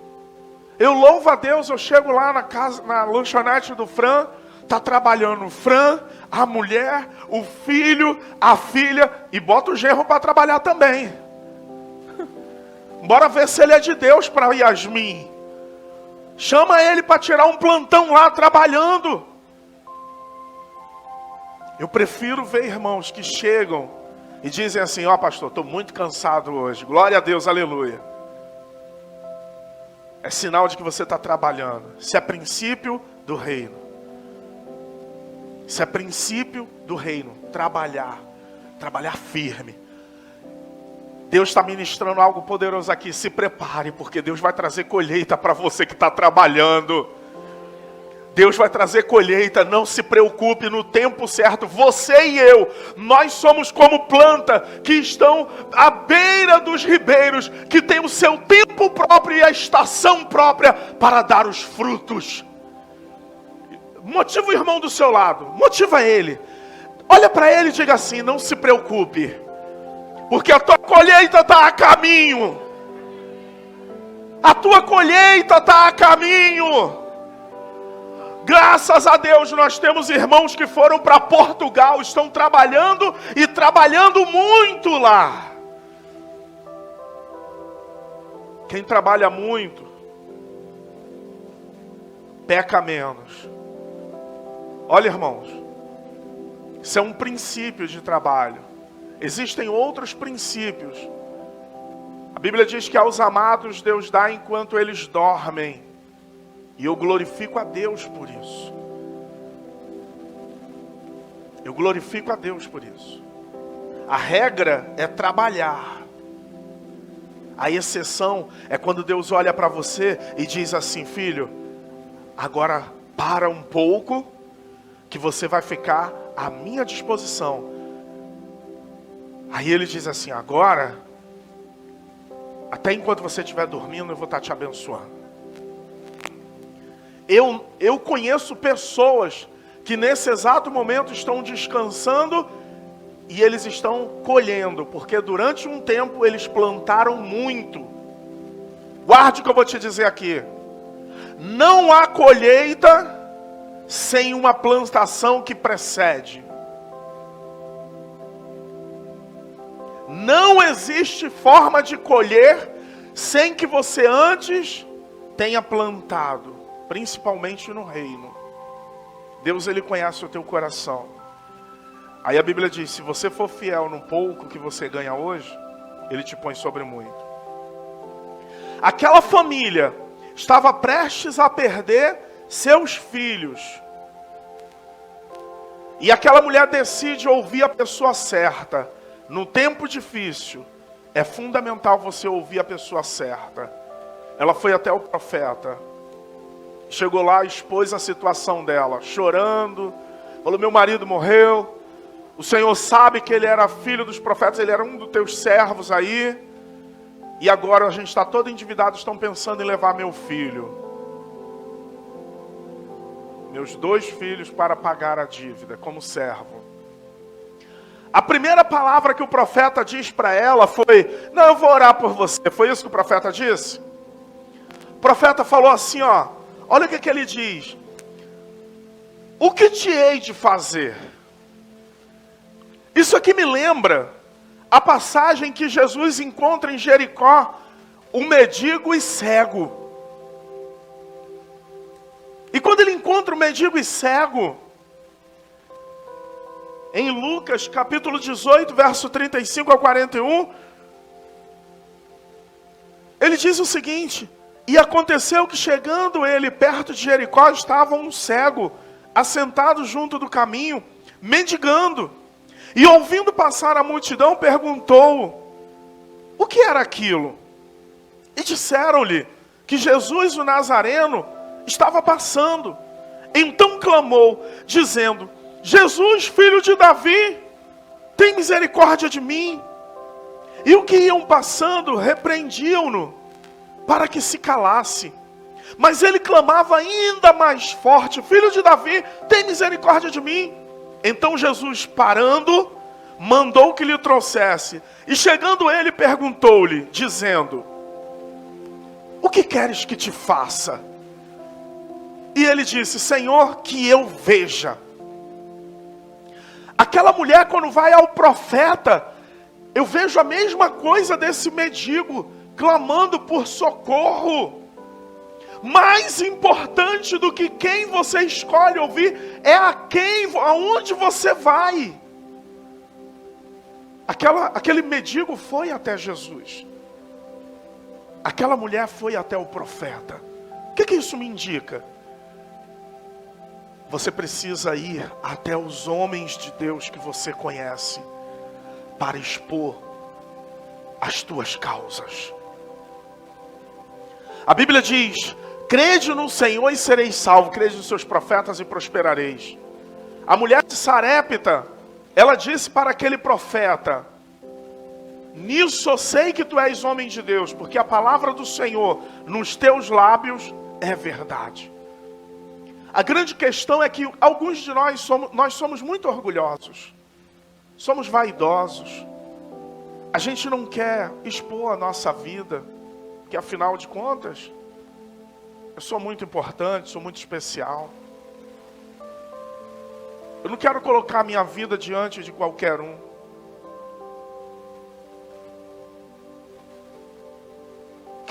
Eu louvo a Deus, eu chego lá na casa, na lanchonete do Fran, tá trabalhando o Fran, a mulher, o filho, a filha, e bota o genro para trabalhar também. Bora ver se ele é de Deus para Yasmin. Chama ele para tirar um plantão lá trabalhando. Eu prefiro ver irmãos que chegam e dizem assim: ó pastor, estou muito cansado hoje. Glória a Deus, aleluia. É sinal de que você está trabalhando. Isso é princípio do reino. Isso é princípio do reino. Trabalhar firme. Deus está ministrando algo poderoso aqui. Se prepare, porque Deus vai trazer colheita para você que está trabalhando. Deus vai trazer colheita, não se preocupe, no tempo certo. Você e eu, nós somos como planta que estão à beira dos ribeiros, que tem o seu tempo próprio e a estação própria para dar os frutos. Motiva o irmão do seu lado, motiva ele. Olha para ele e diga assim: não se preocupe, porque a tua colheita está a caminho. A tua colheita está a caminho. Graças a Deus nós temos irmãos que foram para Portugal, estão trabalhando e trabalhando muito lá. Quem trabalha muito, peca menos. Olha, irmãos, isso é um princípio de trabalho. Existem outros princípios. A Bíblia diz que aos amados Deus dá enquanto eles dormem. E eu glorifico a Deus por isso. Eu glorifico a Deus por isso. A regra é trabalhar. A exceção é quando Deus olha para você e diz assim: filho, agora para um pouco, que você vai ficar à minha disposição. Aí ele diz assim: agora, até enquanto você estiver dormindo, eu vou estar te abençoando. Eu conheço pessoas que nesse exato momento estão descansando e eles estão colhendo, porque durante um tempo eles plantaram muito. Guarde o que eu vou te dizer aqui. Não há colheita sem uma plantação que precede. Não existe forma de colher sem que você antes tenha plantado, principalmente no reino. Deus, ele conhece o teu coração. Aí a Bíblia diz: se você for fiel no pouco que você ganha hoje, ele te põe sobre muito. Aquela família estava prestes a perder seus filhos. E aquela mulher decide ouvir a pessoa certa. No tempo difícil, é fundamental você ouvir a pessoa certa. Ela foi até o profeta. Chegou lá, expôs a situação dela, chorando. Falou: meu marido morreu. O Senhor sabe que ele era filho dos profetas, ele era um dos teus servos aí. E agora a gente está todo endividado, estão pensando em levar meu filho. Meus 2 filhos para pagar a dívida, como servo. A primeira palavra que o profeta diz para ela foi: não, eu vou orar por você. Foi isso que o profeta disse? O profeta falou assim, ó. Olha o que ele diz. O que te hei de fazer? Isso aqui me lembra a passagem que Jesus encontra em Jericó um mendigo e cego. E quando ele encontra o mendigo e cego, em Lucas capítulo 18, verso 35 a 41, ele diz o seguinte: e aconteceu que chegando ele perto de Jericó, estava um cego, assentado junto do caminho, mendigando. E ouvindo passar a multidão, perguntou: o que era aquilo? E disseram-lhe que Jesus o Nazareno estava passando. Então clamou, dizendo: Jesus, filho de Davi, tem misericórdia de mim. E o que iam passando repreendiam-no para que se calasse. Mas ele clamava ainda mais forte: filho de Davi, tem misericórdia de mim. Então Jesus, parando, mandou que lhe trouxesse. E chegando ele, perguntou-lhe, dizendo: o que queres que te faça? E ele disse: Senhor, que eu veja. Aquela mulher, quando vai ao profeta, eu vejo a mesma coisa desse mendigo, clamando por socorro. Mais importante do que quem você escolhe ouvir é aonde você vai. Aquele mendigo foi até Jesus. Aquela mulher foi até o profeta. O que isso me indica? Você precisa ir até os homens de Deus que você conhece para expor as tuas causas. A Bíblia diz: crede no Senhor e sereis salvos, crede nos seus profetas e prosperareis. A mulher de Sarepta, ela disse para aquele profeta: nisso eu sei que tu és homem de Deus, porque a palavra do Senhor nos teus lábios é verdade. A grande questão é que alguns de nós somos muito orgulhosos, somos vaidosos. A gente não quer expor a nossa vida, que afinal de contas, eu sou muito importante, sou muito especial. Eu não quero colocar a minha vida diante de qualquer um.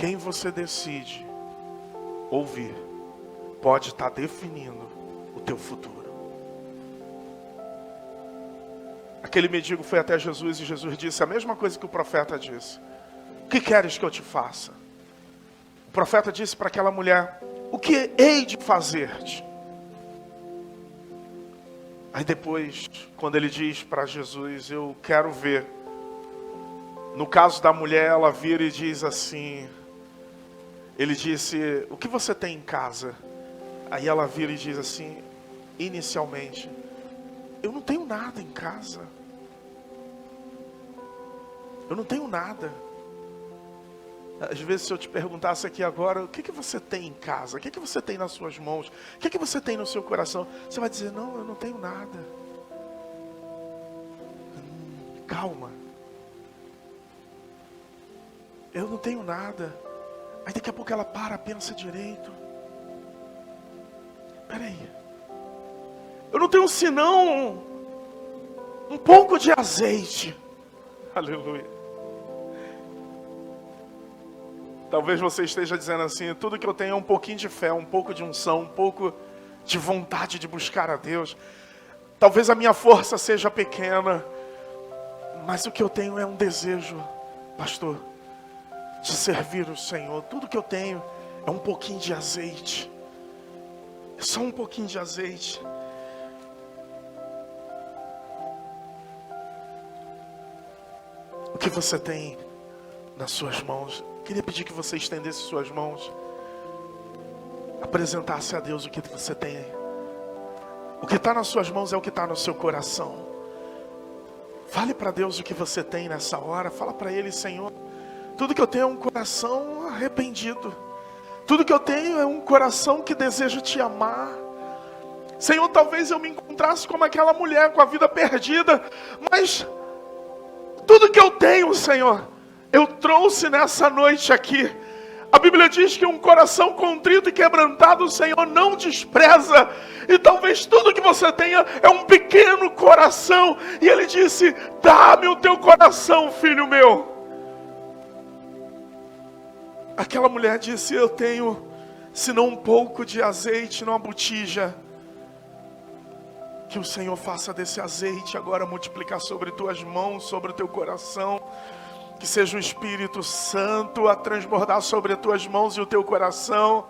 quem você decide ouvir pode estar definindo o teu futuro. Aquele mendigo foi até Jesus e Jesus disse a mesma coisa que o profeta disse. O que queres que eu te faça? O profeta disse para aquela mulher, o que hei de fazer-te? Aí depois, quando ele diz para Jesus, eu quero ver. No caso da mulher, ela vira e diz assim, ele disse, o que você tem em casa? Aí ela vira e diz assim, inicialmente, eu não tenho nada em casa. Eu não tenho nada. Às vezes se eu te perguntasse aqui agora, o que você tem em casa? O que você tem nas suas mãos? O que você tem no seu coração? Você vai dizer, não, eu não tenho nada. Calma. Eu não tenho nada. Aí daqui a pouco ela pensa direito. Peraí. Eu não tenho senão um pouco de azeite. Aleluia. Talvez você esteja dizendo assim, tudo que eu tenho é um pouquinho de fé, um pouco de unção, um pouco de vontade de buscar a Deus. Talvez a minha força seja pequena, mas o que eu tenho é um desejo, pastor, de servir o Senhor. Tudo que eu tenho é um pouquinho de azeite. É só um pouquinho de azeite. O que você tem nas suas mãos? Queria pedir que você estendesse suas mãos, apresentasse a Deus o que você tem. O que está nas suas mãos é o que está no seu coração. Fale para Deus o que você tem nessa hora. Fala para Ele, Senhor, tudo que eu tenho é um coração arrependido. Tudo que eu tenho é um coração que deseja te amar. Senhor, talvez eu me encontrasse como aquela mulher com a vida perdida, mas tudo que eu tenho, Senhor, eu trouxe nessa noite aqui. A Bíblia diz que um coração contrito e quebrantado o Senhor não despreza. E talvez tudo que você tenha é um pequeno coração. E Ele disse, dá-me o teu coração, filho meu. Aquela mulher disse, eu tenho, senão um pouco de azeite numa botija. Que o Senhor faça desse azeite agora multiplicar sobre tuas mãos, sobre o teu coração. Que seja o Espírito Santo a transbordar sobre as tuas mãos e o teu coração.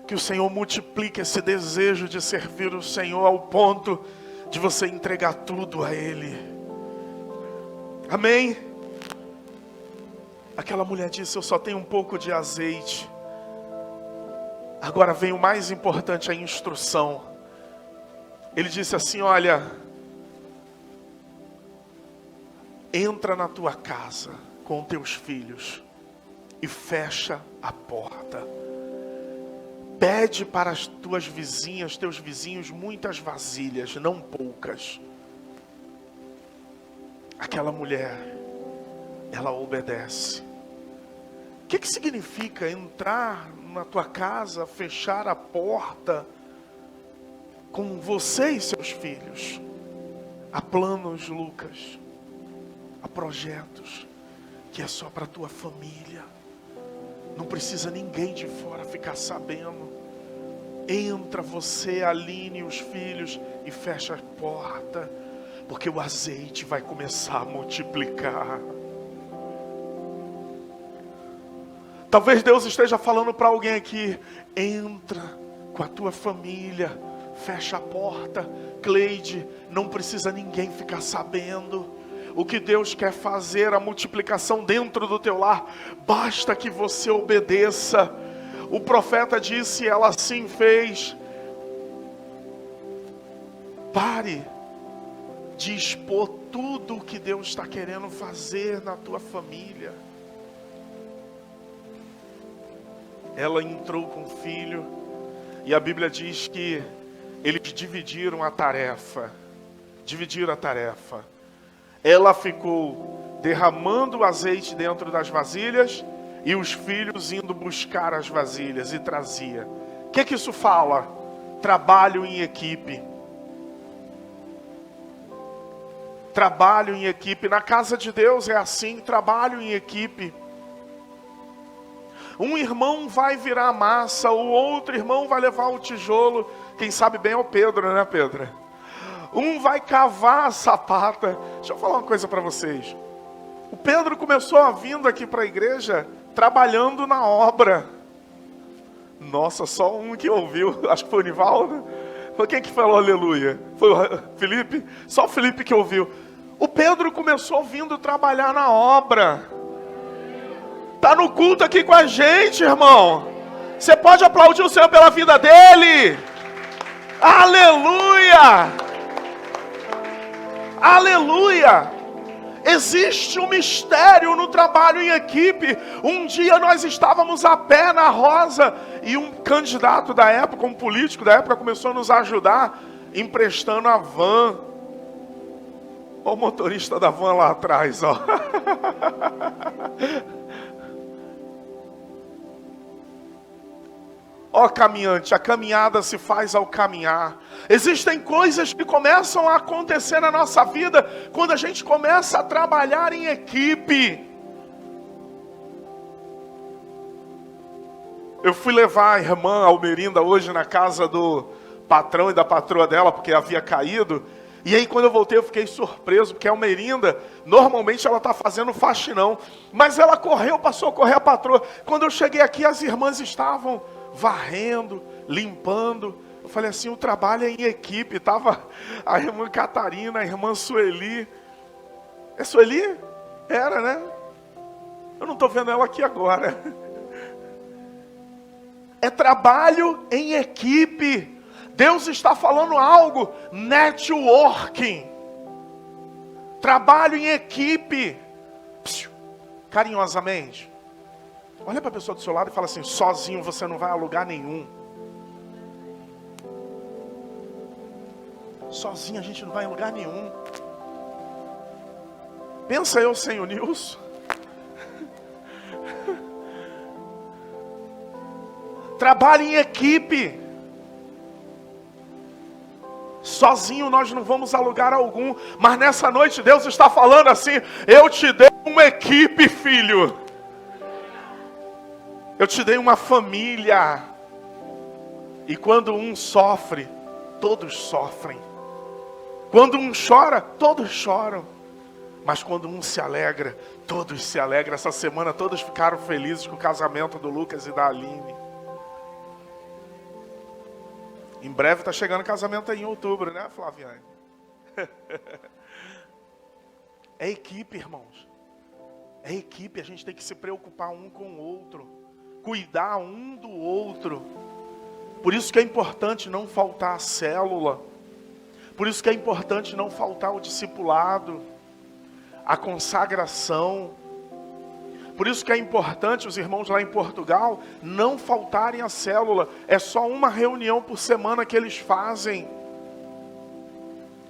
Que o Senhor multiplique esse desejo de servir o Senhor ao ponto de você entregar tudo a Ele. Amém? Aquela mulher disse, eu só tenho um pouco de azeite. Agora vem o mais importante, a instrução. Ele disse assim, olha, entra na tua casa com teus filhos e fecha a porta. Pede para as tuas vizinhas, teus vizinhos, muitas vasilhas, não poucas. Aquela mulher, ela obedece. O que significa entrar na tua casa, fechar a porta com você e seus filhos? Há planos, Lucas. Há projetos que é só para a tua família. Não precisa ninguém de fora ficar sabendo. Entra você, Aline e os filhos e fecha a porta, porque o azeite vai começar a multiplicar. Talvez Deus esteja falando para alguém aqui, entra com a tua família, fecha a porta. Cleide, não precisa ninguém ficar sabendo. O que Deus quer fazer, a multiplicação dentro do teu lar, basta que você obedeça. O profeta disse, ela assim fez. Pare de expor tudo o que Deus está querendo fazer na tua família. Ela entrou com o filho, e a Bíblia diz que eles dividiram a tarefa. Dividiram a tarefa. Ela ficou derramando o azeite dentro das vasilhas e os filhos indo buscar as vasilhas e trazia. O que isso fala? Trabalho em equipe. Trabalho em equipe. Na casa de Deus é assim, trabalho em equipe. Um irmão vai virar massa, o outro irmão vai levar o tijolo. Quem sabe bem é o Pedro, né, Pedro? Um vai cavar a sapata. Deixa eu falar uma coisa para vocês. O Pedro começou vindo aqui para a igreja trabalhando na obra. Nossa, só um que ouviu. Acho que foi o Nivaldo. Foi quem que falou aleluia? Foi o Felipe? Só o Felipe que ouviu. O Pedro começou vindo trabalhar na obra. Está no culto aqui com a gente, irmão. Você pode aplaudir o Senhor pela vida dele. Aleluia! Aleluia! Existe um mistério no trabalho em equipe. Um dia nós estávamos a pé na Rosa e um candidato da época, um político da época, começou a nos ajudar emprestando a van. Olha o motorista da van lá atrás, ó. Ó caminhante, a caminhada se faz ao caminhar. Existem coisas que começam a acontecer na nossa vida quando a gente começa a trabalhar em equipe. Eu fui levar a irmã Almerinda hoje na casa do patrão e da patroa dela, porque havia caído. E aí quando eu voltei eu fiquei surpreso, porque a Almerinda, normalmente ela está fazendo faxinão. Mas ela correu, passou a correr a patroa. Quando eu cheguei aqui as irmãs estavam varrendo, limpando. Eu falei assim, o trabalho é em equipe. Tava a irmã Catarina, a irmã Sueli. É Sueli? Era, né? Eu não estou vendo ela aqui agora. É trabalho em equipe. Deus está falando algo. Networking. Trabalho em equipe. Carinhosamente. Olha para a pessoa do seu lado e fala assim, sozinho você não vai a lugar nenhum. Sozinho a gente não vai em lugar nenhum. Pensa eu sem o Nilson. Trabalhe em equipe. Sozinho nós não vamos a lugar algum. Mas nessa noite Deus está falando assim, eu te dei uma equipe, filho. Eu te dei uma família. E quando um sofre, todos sofrem. Quando um chora, todos choram. Mas quando um se alegra, todos se alegram. Essa semana todos ficaram felizes com o casamento do Lucas e da Aline. Em breve está chegando o casamento aí em outubro, né, Flaviane? É equipe, irmãos. É equipe, a gente tem que se preocupar um com o outro. Cuidar um do outro. Por isso que é importante não faltar a célula. Por isso que é importante não faltar o discipulado, a consagração. Por isso que é importante os irmãos lá em Portugal não faltarem a célula. É só uma reunião por semana que eles fazem.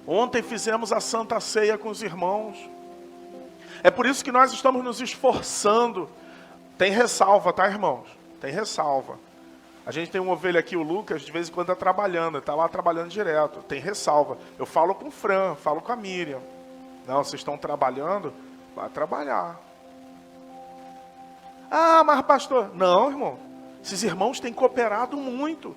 Ontem fizemos a Santa Ceia com os irmãos. É por isso que nós estamos nos esforçando. Tem ressalva, tá, irmãos? Tem ressalva. A gente tem uma ovelha aqui, o Lucas, de vez em quando está trabalhando. Está lá trabalhando direto. Tem ressalva. Eu falo com o Fran, falo com a Miriam. Não, vocês estão trabalhando? Vai trabalhar. Ah, mas pastor... Não, irmão. Esses irmãos têm cooperado muito.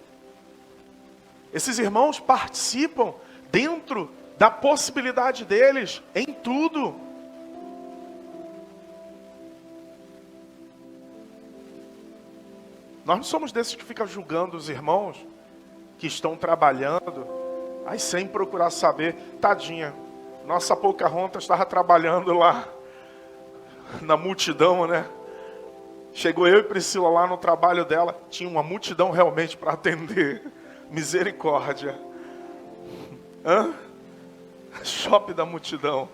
Esses irmãos participam dentro da possibilidade deles em tudo. Nós não somos desses que ficam julgando os irmãos que estão trabalhando, aí sem procurar saber. Tadinha, nossa Pocahontas estava trabalhando lá na multidão, né? Chegou eu e Priscila lá no trabalho dela, tinha uma multidão realmente para atender. Misericórdia. Hã? Shopping da multidão.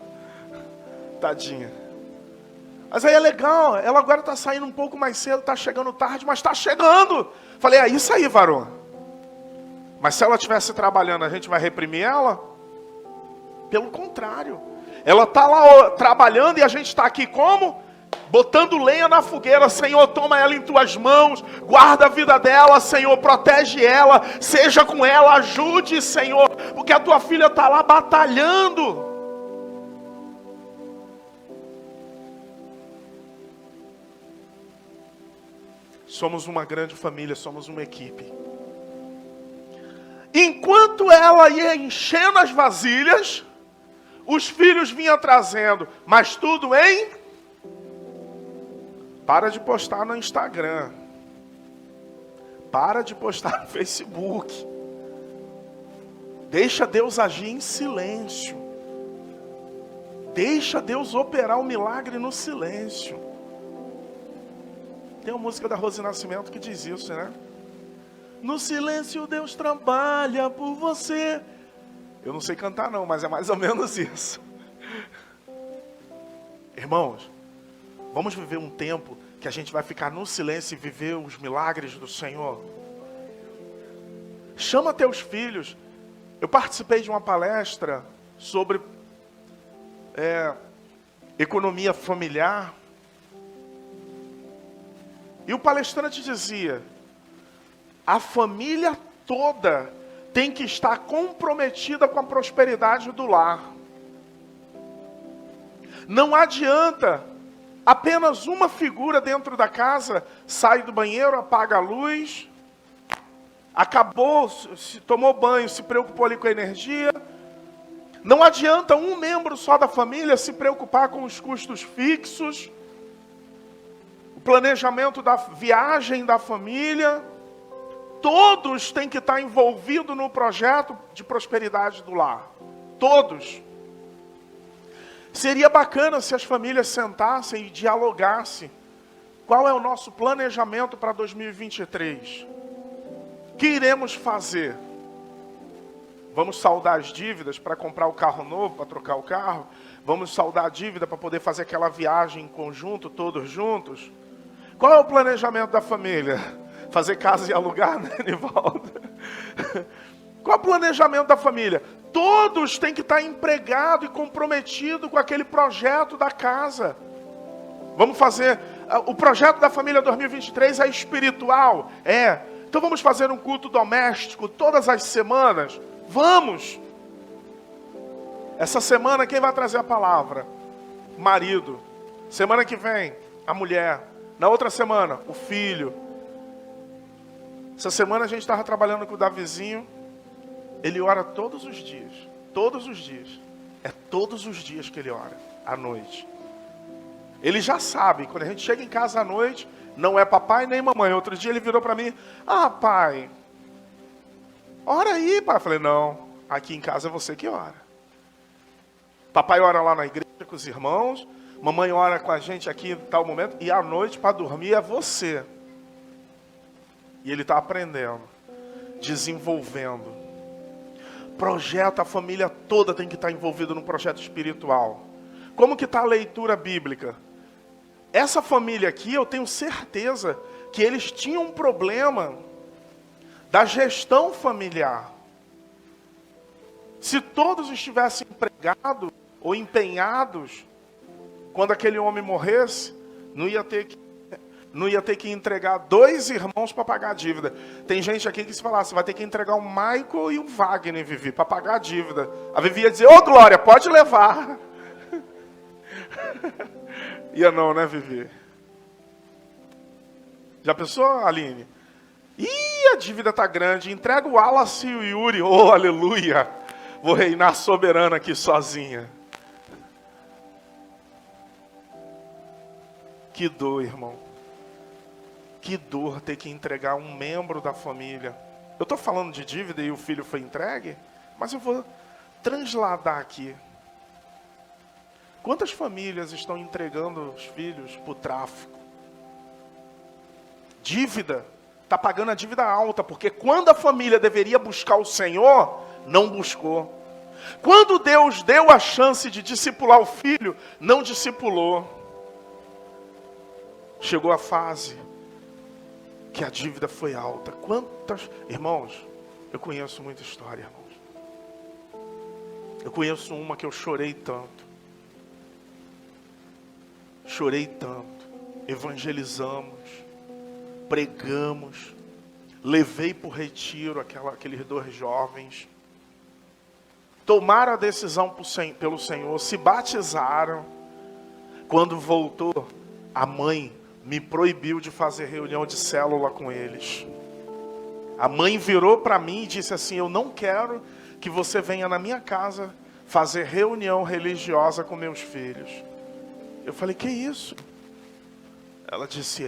Tadinha. Mas aí é legal, ela agora está saindo um pouco mais cedo, está chegando tarde, mas está chegando. Falei, é isso aí, varão. Mas se ela estivesse trabalhando, a gente vai reprimir ela? Pelo contrário. Ela está lá trabalhando e a gente está aqui como? Botando lenha na fogueira. Senhor, toma ela em tuas mãos, guarda a vida dela, Senhor, protege ela, seja com ela, ajude, Senhor, porque a tua filha está lá batalhando. Somos uma grande família, somos uma equipe. Enquanto ela ia enchendo as vasilhas, os filhos vinham trazendo, mas tudo em... Para de postar no Instagram. Para de postar no Facebook. Deixa Deus agir em silêncio. Deixa Deus operar o milagre no silêncio. Tem uma música da Rose Nascimento que diz isso, né? No silêncio Deus trabalha por você. Eu não sei cantar não, mas é mais ou menos isso. Irmãos, vamos viver um tempo que a gente vai ficar no silêncio e viver os milagres do Senhor. Chama teus filhos. Eu participei de uma palestra sobre economia familiar. E o palestrante dizia: a família toda tem que estar comprometida com a prosperidade do lar. Não adianta apenas uma figura dentro da casa sai do banheiro, apaga a luz, acabou, se tomou banho, se preocupou ali com a energia. Não adianta um membro só da família se preocupar com os custos fixos, o planejamento da viagem da família. Todos têm que estar envolvidos no projeto de prosperidade do lar. Todos. Seria bacana se as famílias sentassem e dialogassem. Qual é o nosso planejamento para 2023? O que iremos fazer? Vamos saldar as dívidas para comprar o carro novo, para trocar o carro? Vamos saldar a dívida para poder fazer aquela viagem em conjunto, todos juntos? Qual é o planejamento da família? Fazer casa e alugar, né, Nivaldo? Qual é o planejamento da família? Todos têm que estar empregados e comprometidos com aquele projeto da casa. Vamos fazer... O projeto da família 2023 é espiritual? É. Então vamos fazer um culto doméstico todas as semanas? Vamos! Essa semana quem vai trazer a palavra? O marido. Semana que vem, a mulher. Na outra semana, o filho. Essa semana a gente estava trabalhando com o Davizinho. Ele ora todos os dias. Todos os dias. É todos os dias que ele ora. À noite. Ele já sabe. Quando a gente chega em casa à noite, não é papai nem mamãe. Outro dia ele virou para mim. Ah, pai. Ora aí, pai. Eu falei, não. Aqui em casa é você que ora. Papai ora lá na igreja com os irmãos. Mamãe ora com a gente aqui em tal momento. E à noite, para dormir, é você. E ele está aprendendo. Desenvolvendo. Projeto, a família toda tem que estar envolvida no projeto espiritual. Como que está a leitura bíblica? Essa família aqui, eu tenho certeza que eles tinham um problema da gestão familiar. Se todos estivessem empregados ou empenhados, quando aquele homem morresse, não ia ter que entregar 2 irmãos para pagar a dívida. Tem gente aqui que se falasse, vai ter que entregar o Michael e o Wagner, Vivi, para pagar a dívida. A Vivi ia dizer, ô Glória, pode levar. Ia não, né, Vivi? Já pensou, Aline? Ih, a dívida tá grande. Entrega o Wallace e o Yuri. Oh, aleluia. Vou reinar soberana aqui sozinha. Que dor, irmão. Que dor ter que entregar um membro da família. Eu estou falando de dívida e o filho foi entregue, mas eu vou transladar aqui. Quantas famílias estão entregando os filhos para o tráfico? Dívida. Está pagando a dívida alta, porque quando a família deveria buscar o Senhor, não buscou. Quando Deus deu a chance de discipular o filho, não discipulou. Chegou a fase que a dívida foi alta. Quantas... Irmãos, eu conheço muita história, irmãos. Eu conheço uma que eu chorei tanto. Chorei tanto. Evangelizamos. Pregamos. Levei para o retiro aqueles 2 jovens. Tomaram a decisão pelo Senhor. Se batizaram. Quando voltou, a mãe me proibiu de fazer reunião de célula com eles. A mãe virou para mim e disse assim: eu não quero que você venha na minha casa fazer reunião religiosa com meus filhos. Eu falei: que isso? Ela disse: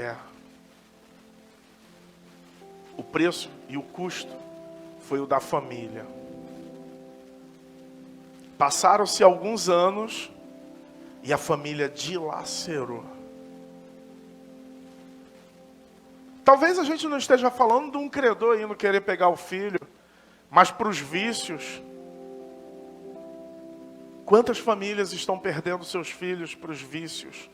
o preço e o custo foi o da família. Passaram-se alguns anos e a família dilacerou. Talvez a gente não esteja falando de um credor indo querer pegar o filho, mas para os vícios. Quantas famílias estão perdendo seus filhos para os vícios?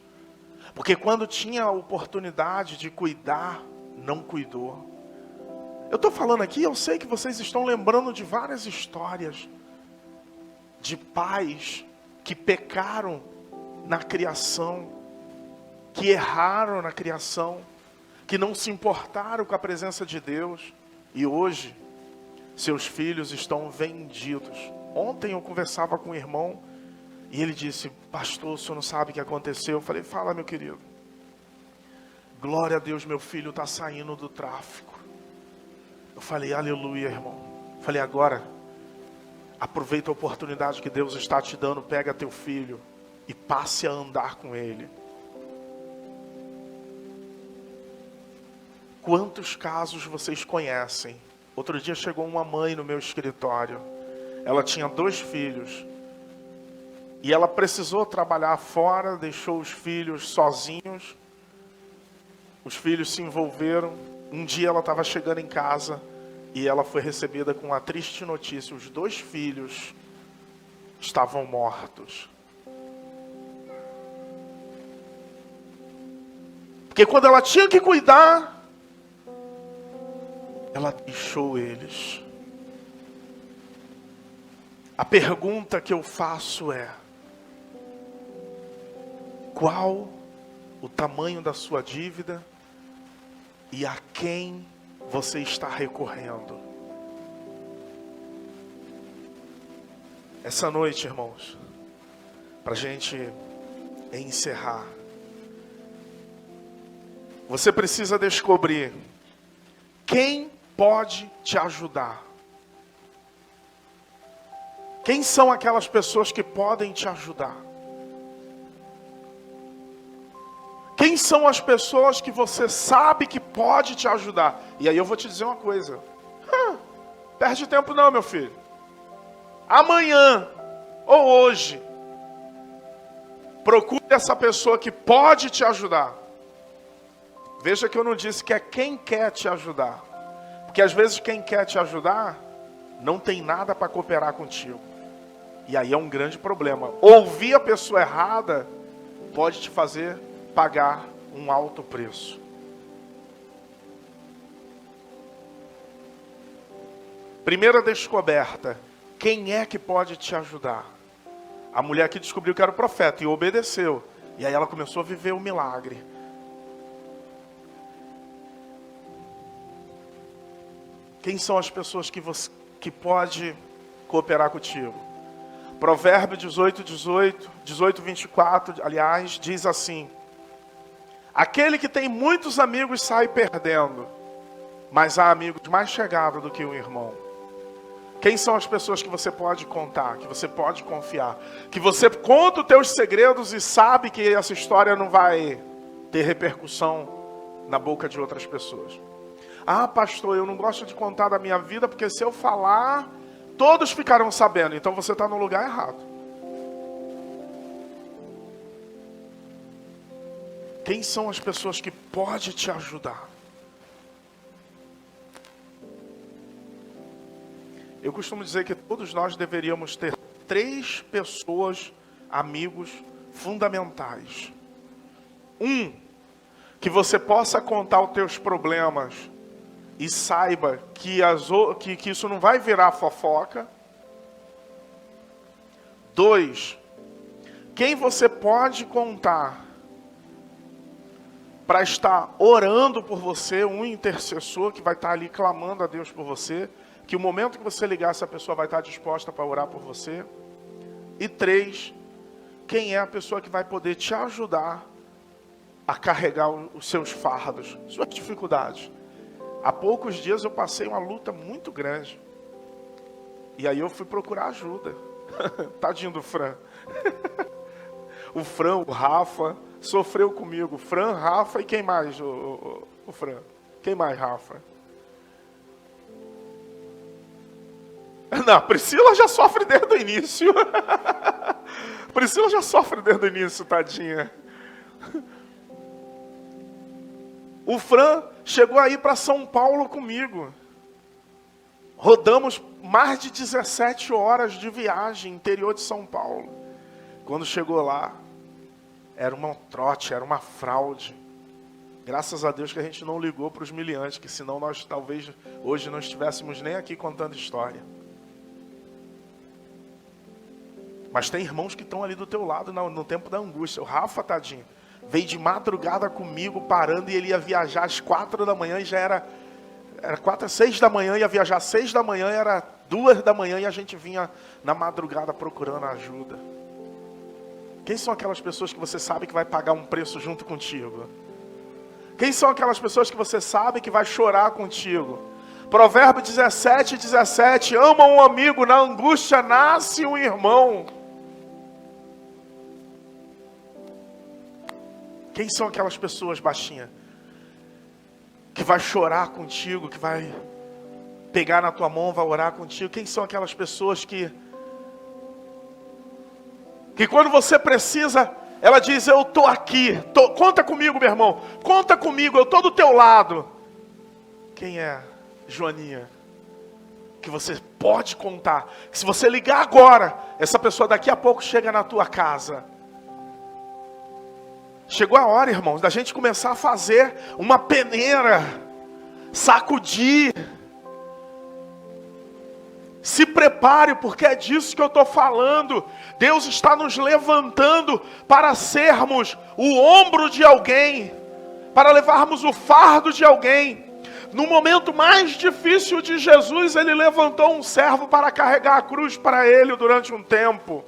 Porque quando tinha a oportunidade de cuidar, não cuidou. Eu estou falando aqui, eu sei que vocês estão lembrando de várias histórias de pais que pecaram na criação, que erraram na criação, que não se importaram com a presença de Deus, e hoje seus filhos estão vendidos. Ontem eu conversava com um irmão e ele disse: pastor, o senhor não sabe o que aconteceu? Eu falei: fala, meu querido. Glória a Deus, meu filho está saindo do tráfico. Eu falei: aleluia, irmão. Eu falei: agora, aproveita a oportunidade que Deus está te dando, pega teu filho e passe a andar com ele. Quantos casos vocês conhecem? Outro dia chegou uma mãe no meu escritório. Ela tinha 2 filhos. E ela precisou trabalhar fora, deixou os filhos sozinhos. Os filhos se envolveram. Um dia ela estava chegando em casa e ela foi recebida com uma triste notícia: os 2 filhos estavam mortos. Porque quando ela tinha que cuidar, ela deixou eles. A pergunta que eu faço é: qual o tamanho da sua dívida e a quem você está recorrendo? Essa noite, irmãos, para a gente encerrar, você precisa descobrir quem pode te ajudar. Quem são aquelas pessoas que podem te ajudar? Quem são as pessoas que você sabe que pode te ajudar? E aí eu vou te dizer uma coisa. Perde tempo não, meu filho. Amanhã ou hoje, procure essa pessoa que pode te ajudar. Veja que eu não disse que é quem quer te ajudar. Porque às vezes quem quer te ajudar não tem nada para cooperar contigo. E aí é um grande problema. Ouvir a pessoa errada pode te fazer pagar um alto preço. Primeira descoberta: quem é que pode te ajudar? A mulher que descobriu que era o profeta e obedeceu. E aí ela começou a viver o milagre. Quem são as pessoas que pode cooperar contigo? Provérbio 18:24, aliás, diz assim: aquele que tem muitos amigos sai perdendo, mas há amigos mais chegados do que um irmão. Quem são as pessoas que você pode contar, que você pode confiar? Que você conta os teus segredos e sabe que essa história não vai ter repercussão na boca de outras pessoas. Ah, pastor, eu não gosto de contar da minha vida, porque se eu falar, todos ficarão sabendo. Então você está no lugar errado. Quem são as pessoas que podem te ajudar? Eu costumo dizer que todos nós deveríamos ter 3 pessoas, amigos fundamentais. Que você possa contar os teus problemas e saiba que isso não vai virar fofoca. 2, quem você pode contar para estar orando por você, um intercessor que vai estar ali clamando a Deus por você, que o momento que você ligar, essa pessoa vai estar disposta para orar por você. E 3, quem é a pessoa que vai poder te ajudar a carregar os seus fardos, suas dificuldades. Há poucos dias eu passei uma luta muito grande. E aí eu fui procurar ajuda. Tadinho do Fran. O Fran, o Rafa, sofreu comigo. Fran, Rafa e quem mais, o Fran? Quem mais, Rafa? Não, Priscila já sofre desde o início. Priscila já sofre desde o início, tadinha. O Fran chegou aí para São Paulo comigo. Rodamos mais de 17 horas de viagem, interior de São Paulo. Quando chegou lá, era um trote, era uma fraude. Graças a Deus que a gente não ligou para os miliantes, que senão nós talvez hoje não estivéssemos nem aqui contando história. Mas tem irmãos que estão ali do teu lado no tempo da angústia. O Rafa, tadinho, veio de madrugada comigo, parando, e ele ia viajar às 4 da manhã, e já era 4, 6 da manhã, ia viajar às 6 da manhã, era 2 da manhã, e a gente vinha na madrugada procurando ajuda. Quem são aquelas pessoas que você sabe que vai pagar um preço junto contigo? Quem são aquelas pessoas que você sabe que vai chorar contigo? Provérbio 17:17, ama um amigo, na angústia nasce um irmão. Quem são aquelas pessoas, baixinha, que vai chorar contigo, que vai pegar na tua mão, vai orar contigo? Quem são aquelas pessoas que quando você precisa, ela diz, eu estou aqui, conta comigo, meu irmão, conta comigo, eu estou do teu lado. Quem é, Joaninha? Que você pode contar, que se você ligar agora, essa pessoa daqui a pouco chega na tua casa. Chegou a hora, irmãos, da gente começar a fazer uma peneira, sacudir. Se prepare, porque é disso que eu estou falando. Deus está nos levantando para sermos o ombro de alguém, para levarmos o fardo de alguém. No momento mais difícil de Jesus, Ele levantou um servo para carregar a cruz para Ele durante um tempo.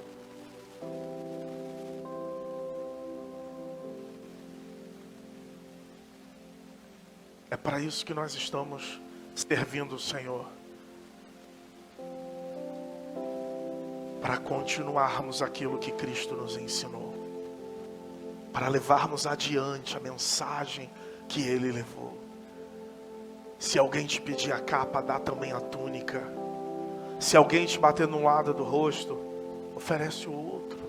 É para isso que nós estamos servindo o Senhor. Para continuarmos aquilo que Cristo nos ensinou. Para levarmos adiante a mensagem que Ele levou. Se alguém te pedir a capa, dá também a túnica. Se alguém te bater num lado do rosto, oferece o outro.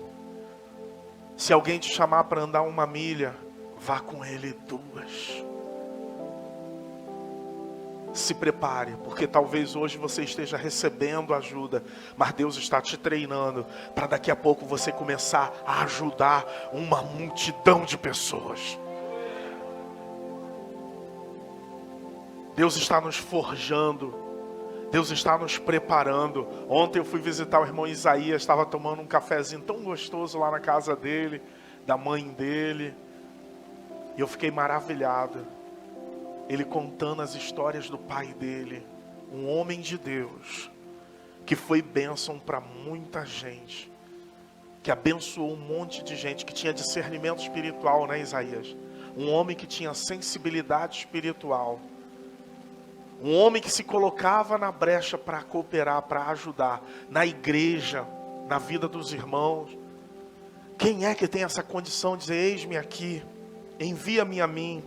Se alguém te chamar para andar 1 milha, vá com ele 2. Se prepare, porque talvez hoje você esteja recebendo ajuda, mas Deus está te treinando para daqui a pouco você começar a ajudar uma multidão de pessoas. Deus está nos forjando, Deus está nos preparando. Ontem eu fui visitar o irmão Isaías, estava tomando um cafezinho tão gostoso lá na casa dele, da mãe dele, e eu fiquei maravilhado. Ele contando as histórias do pai dele, um homem de Deus, que foi bênção para muita gente, que abençoou um monte de gente, que tinha discernimento espiritual, né, Isaías? Um homem que tinha sensibilidade espiritual, um homem que se colocava na brecha para cooperar, para ajudar, na igreja, na vida dos irmãos. Quem é que tem essa condição de dizer, eis-me aqui, envia-me a mim?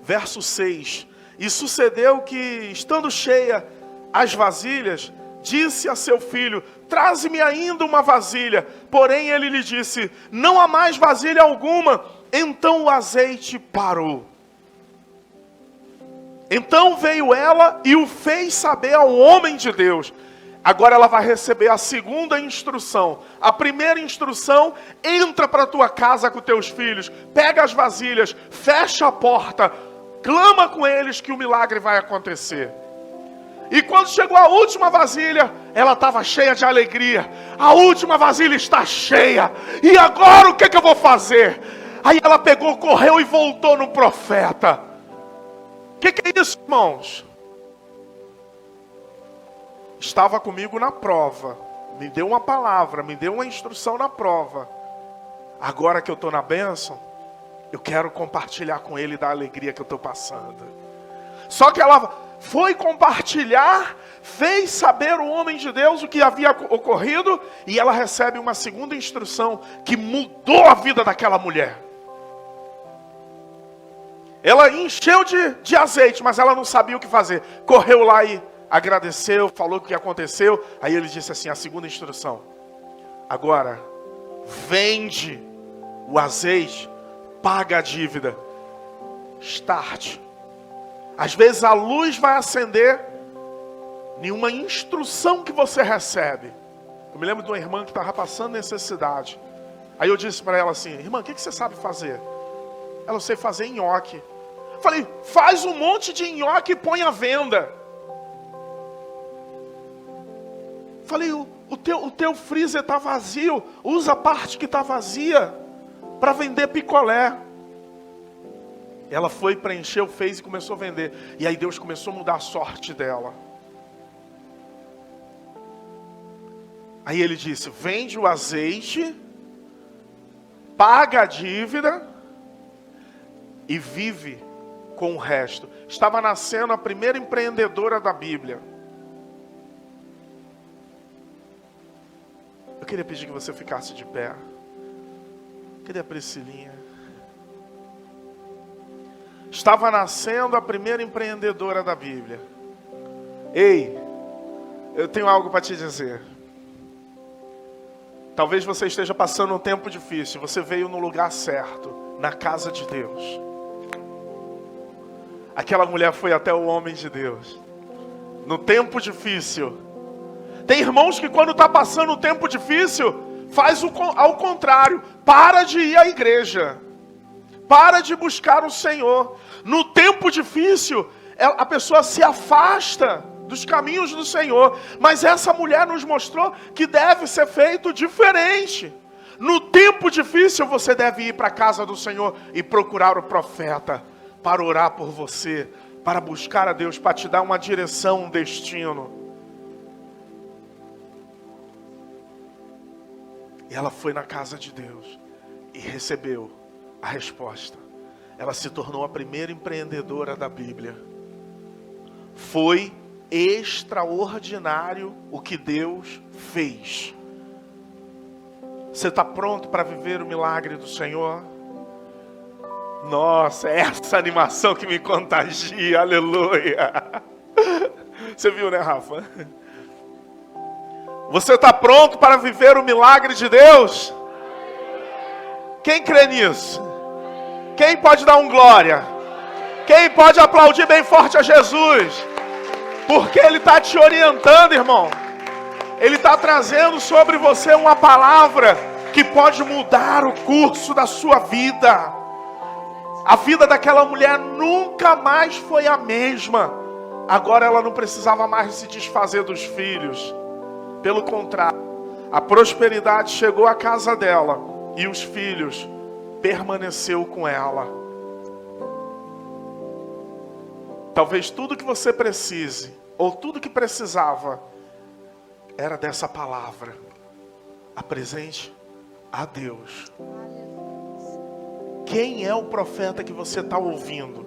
Verso 6, e sucedeu que, estando cheia as vasilhas, disse a seu filho, traze-me ainda uma vasilha. Porém ele lhe disse, não há mais vasilha alguma. Então o azeite parou. Então veio ela e o fez saber ao homem de Deus. Agora ela vai receber a segunda instrução. A primeira instrução, entra para a tua casa com teus filhos, pega as vasilhas, fecha a porta, clama com eles que o milagre vai acontecer. E quando chegou a última vasilha, ela estava cheia de alegria. A última vasilha está cheia. E agora o que eu vou fazer? Aí ela pegou, correu e voltou no profeta. O que é isso, irmãos? Estava comigo na prova. Me deu uma palavra, me deu uma instrução na prova. Agora que eu estou na bênção, Eu quero compartilhar com ele da alegria que eu estou passando. Só que ela foi compartilhar, fez saber o homem de Deus o que havia ocorrido, e ela recebe uma segunda instrução que mudou a vida daquela mulher. Ela encheu de azeite, mas ela não sabia o que fazer. Correu lá e agradeceu, falou o que aconteceu. Aí ele disse assim, a segunda instrução: agora, vende o azeite, paga a dívida. Start. Às vezes a luz vai acender em uma instrução que você recebe. Eu me lembro de uma irmã que estava passando necessidade. Aí eu disse para ela assim, irmã, o que você sabe fazer? Ela, eu sei fazer nhoque. Eu falei, faz um monte de nhoque e põe à venda. Eu falei, o teu freezer está vazio, usa a parte que está vazia para vender picolé. Ela foi, preencheu, fez e começou a vender. E aí Deus começou a mudar a sorte dela. Aí ele disse, vende o azeite, paga a dívida e vive com o resto. Estava nascendo a primeira empreendedora da Bíblia. Eu queria pedir que você ficasse de pé. Cadê a Priscilinha? Estava nascendo a primeira empreendedora da Bíblia. Ei, eu tenho algo para te dizer. Talvez você esteja passando um tempo difícil. Você veio no lugar certo, na casa de Deus. Aquela mulher foi até o homem de Deus. No tempo difícil. Tem irmãos que quando está passando um tempo difícil, faz ao contrário. Para de ir à igreja. Para de buscar o Senhor. No tempo difícil, a pessoa se afasta dos caminhos do Senhor. Mas essa mulher nos mostrou que deve ser feito diferente. No tempo difícil, você deve ir para a casa do Senhor e procurar o profeta para orar por você, para buscar a Deus, para te dar uma direção, um destino. E ela foi na casa de Deus e recebeu a resposta. Ela se tornou a primeira empreendedora da Bíblia. Foi extraordinário o que Deus fez. Você está pronto para viver o milagre do Senhor? Nossa, é essa animação que me contagia, aleluia. Você viu, né, Rafa? Você está pronto para viver o milagre de Deus? Quem crê nisso? Quem pode dar um glória? Quem pode aplaudir bem forte a Jesus? Porque Ele está te orientando, irmão. Ele está trazendo sobre você uma palavra que pode mudar o curso da sua vida. A vida daquela mulher nunca mais foi a mesma. Agora ela não precisava mais se desfazer dos filhos. Pelo contrário, a prosperidade chegou à casa dela e os filhos permaneceu com ela. Talvez tudo que você precise, ou tudo que precisava, era dessa palavra. Apresente a Deus. Quem é o profeta que você está ouvindo?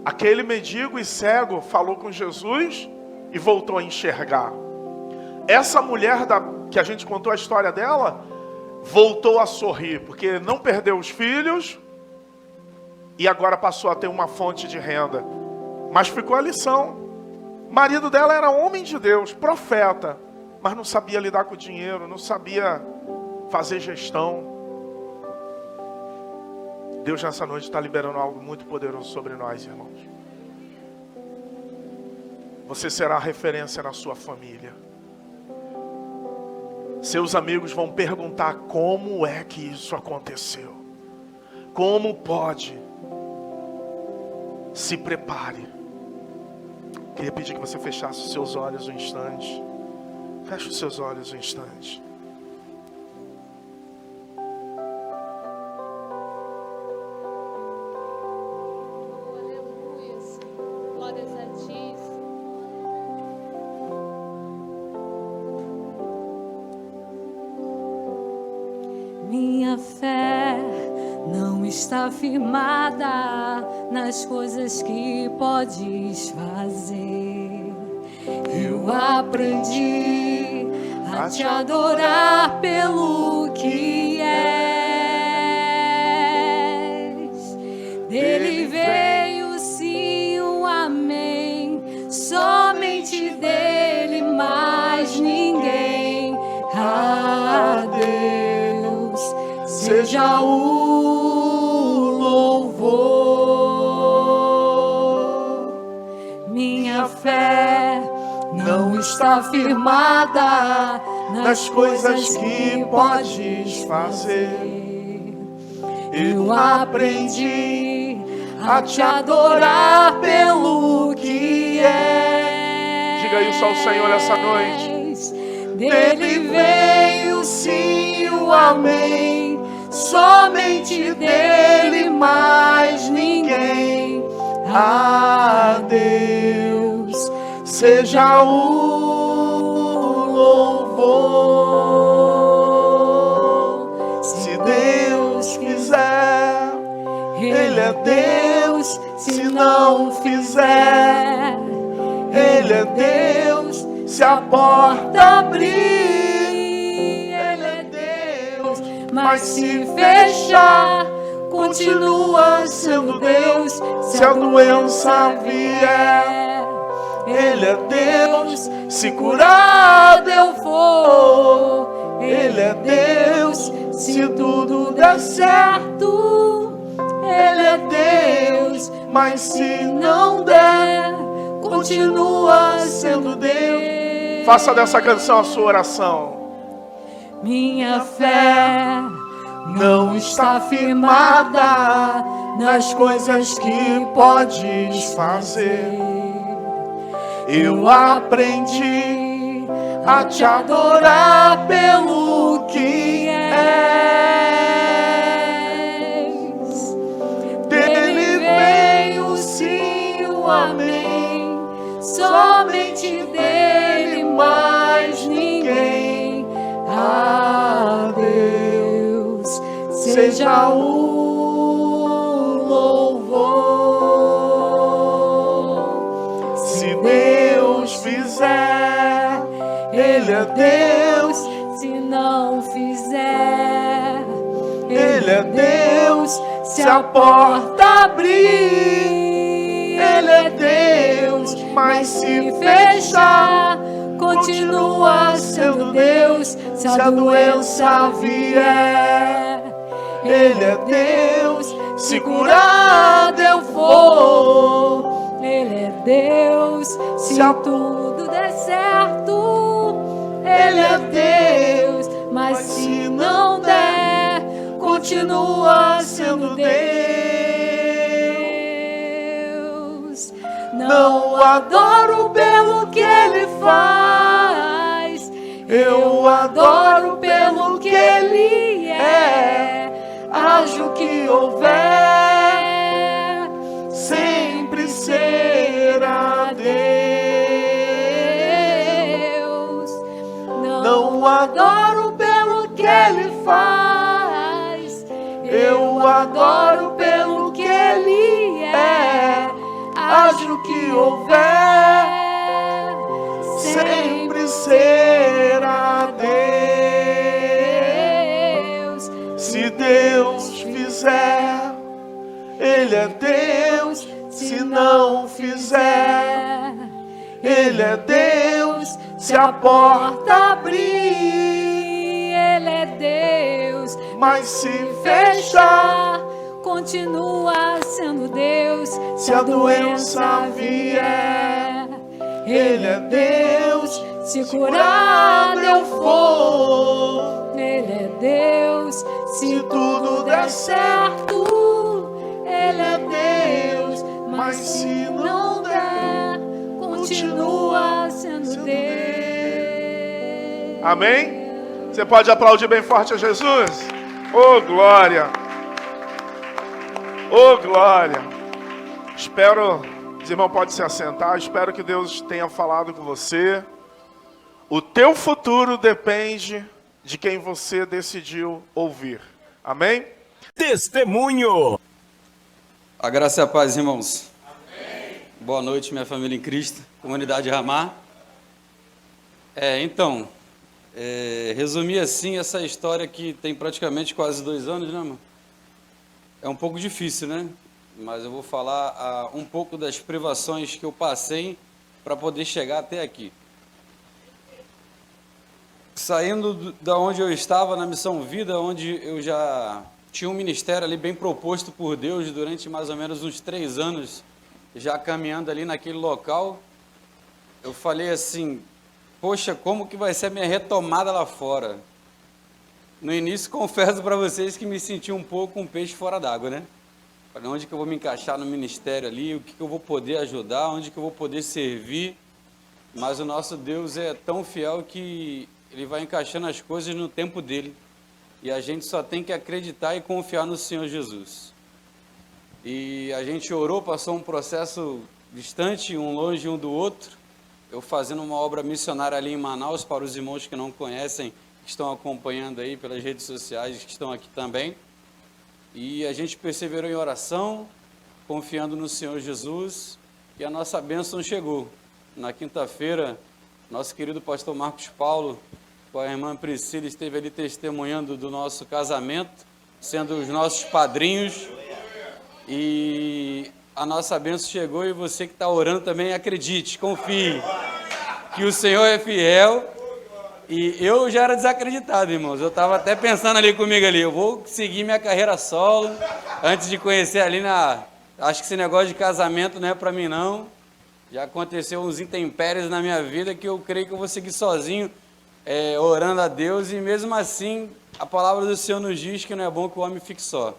Aquele mendigo e cego falou com Jesus e voltou a enxergar. Essa mulher que a gente contou a história dela, voltou a sorrir, porque não perdeu os filhos e agora passou a ter uma fonte de renda. Mas ficou a lição. O marido dela era homem de Deus, profeta, mas não sabia lidar com o dinheiro, não sabia fazer gestão. Deus nessa noite está liberando algo muito poderoso sobre nós, irmãos. Você será referência na sua família. Seus amigos vão perguntar como é que isso aconteceu. Como pode? Se prepare. Queria pedir que você fechasse os seus olhos um instante. Feche os seus olhos um instante. Aleluia, Senhor. Glórias a Ti, Senhor. Minha fé não está firmada nas coisas que podes fazer. Eu aprendi a te adorar pelo que és. Dele veio sim o amém, somente dele, mais ninguém. A Deus seja o louvor. Minha fé não está firmada nas coisas que podes fazer. Eu aprendi a te adorar pelo que és. Diga isso ao Senhor essa noite. Dele veio sim o amém, somente dele, mais ninguém. A Deus seja o louvor. Se Deus fizer, Ele é Deus. Se não fizer, Ele é Deus. Se a porta abrir, Ele é Deus. Mas se fechar, continua sendo Deus. Se a doença vier, Ele é Deus. Se curado eu for, Ele é Deus. Se tudo der certo, Ele é Deus. Mas se não der, continua sendo Deus. Faça dessa canção a sua oração. Minha fé não está firmada nas coisas que podes fazer. Eu aprendi a te adorar pelo que és. Dele veio sim o amém, somente dele, mais ninguém. A Deus seja o louvor. Se Deus fizer, Ele é Deus. Se não fizer, Ele é Deus. Se a porta abrir, Ele é Deus. Mas se fechar, continua sendo Deus. Se a doença vier, Ele é Deus. Se curado eu for, Ele é Deus. Se tudo der certo, Ele é Deus. Mas se não der, continua sendo Deus. Não adoro pelo que Ele faz, eu adoro pelo que Ele é. Haja o que houver, sempre será Deus. Não adoro pelo que Ele faz, eu adoro pelo que Ele é. Haja o que houver, sempre será Deus. Se Deus fizer, Ele é Deus. Se não fizer, Ele é Deus. Se a porta abrir, Ele é Deus. Mas se fechar, continua sendo Deus. Se a doença vier, Ele é Deus. Se curado eu for, Ele é Deus. Se tudo der certo, Ele é Deus. Mas se não der, continua sendo Deus. Amém? Você pode aplaudir bem forte a Jesus? Oh, glória! Oh, glória! Espero, os irmãos podem se assentar, espero que Deus tenha falado com você. O teu futuro depende de quem você decidiu ouvir. Amém? Testemunho. A graça e a paz, irmãos. Amém. Boa noite, minha família em Cristo, comunidade Ramá. Resumir assim essa história que tem praticamente quase 2 anos, né, mano? É um pouco difícil, né? Mas eu vou falar um pouco das privações que eu passei para poder chegar até aqui. Saindo da onde eu estava, na Missão Vida, onde eu já tinha um ministério ali bem proposto por Deus durante mais ou menos uns 3 anos, já caminhando ali naquele local, eu falei assim, poxa, como que vai ser a minha retomada lá fora? No início, confesso para vocês que me senti um pouco um peixe fora d'água, né? Falei, onde que eu vou me encaixar no ministério ali, o que eu vou poder ajudar, onde que eu vou poder servir, mas o nosso Deus é tão fiel que Ele vai encaixando as coisas no tempo dele. E a gente só tem que acreditar e confiar no Senhor Jesus. E a gente orou, passou um processo distante, um longe um do outro. Eu fazendo uma obra missionária ali em Manaus, para os irmãos que não conhecem, que estão acompanhando aí pelas redes sociais, que estão aqui também. E a gente perseverou em oração, confiando no Senhor Jesus, e a nossa bênção chegou. Na quinta-feira, nosso querido pastor Marcos Paulo, com a irmã Priscila, esteve ali testemunhando do nosso casamento, sendo os nossos padrinhos, e a nossa bênção chegou, e você que está orando também, acredite, confie, que o Senhor é fiel. E eu já era desacreditado, irmãos, eu estava até pensando ali comigo ali, eu vou seguir minha carreira solo, antes de conhecer ali acho que esse negócio de casamento não é para mim não, já aconteceu uns intempéries na minha vida que eu creio que eu vou seguir sozinho, orando a Deus, e mesmo assim, a palavra do Senhor nos diz que não é bom que o homem fique só.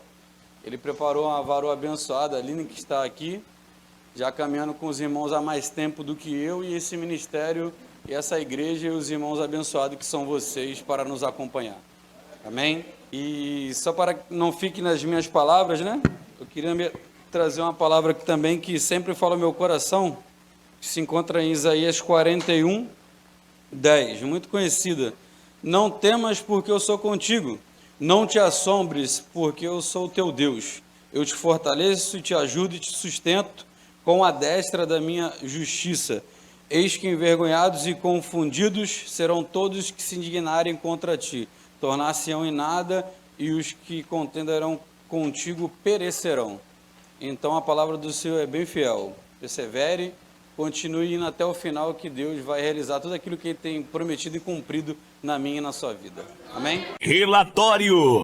Ele preparou uma varoa abençoada, a Aline, que está aqui, já caminhando com os irmãos há mais tempo do que eu, e esse ministério, e essa igreja, e os irmãos abençoados que são vocês, para nos acompanhar. Amém? E só para que não fique nas minhas palavras, né? Eu queria trazer uma palavra aqui também, que sempre fala no meu coração, que se encontra em Isaías 41, 10, muito conhecida. Não temas, porque eu sou contigo. Não te assombres, porque eu sou o teu Deus. Eu te fortaleço, te ajudo e te sustento com a destra da minha justiça. Eis que envergonhados e confundidos serão todos que se indignarem contra ti. Tornar-se-ão em nada, e os que contenderão contigo perecerão. Então a palavra do Senhor é bem fiel. Persevere, continue indo até o final, que Deus vai realizar tudo aquilo que Ele tem prometido e cumprido na minha e na sua vida. Amém? Relatório.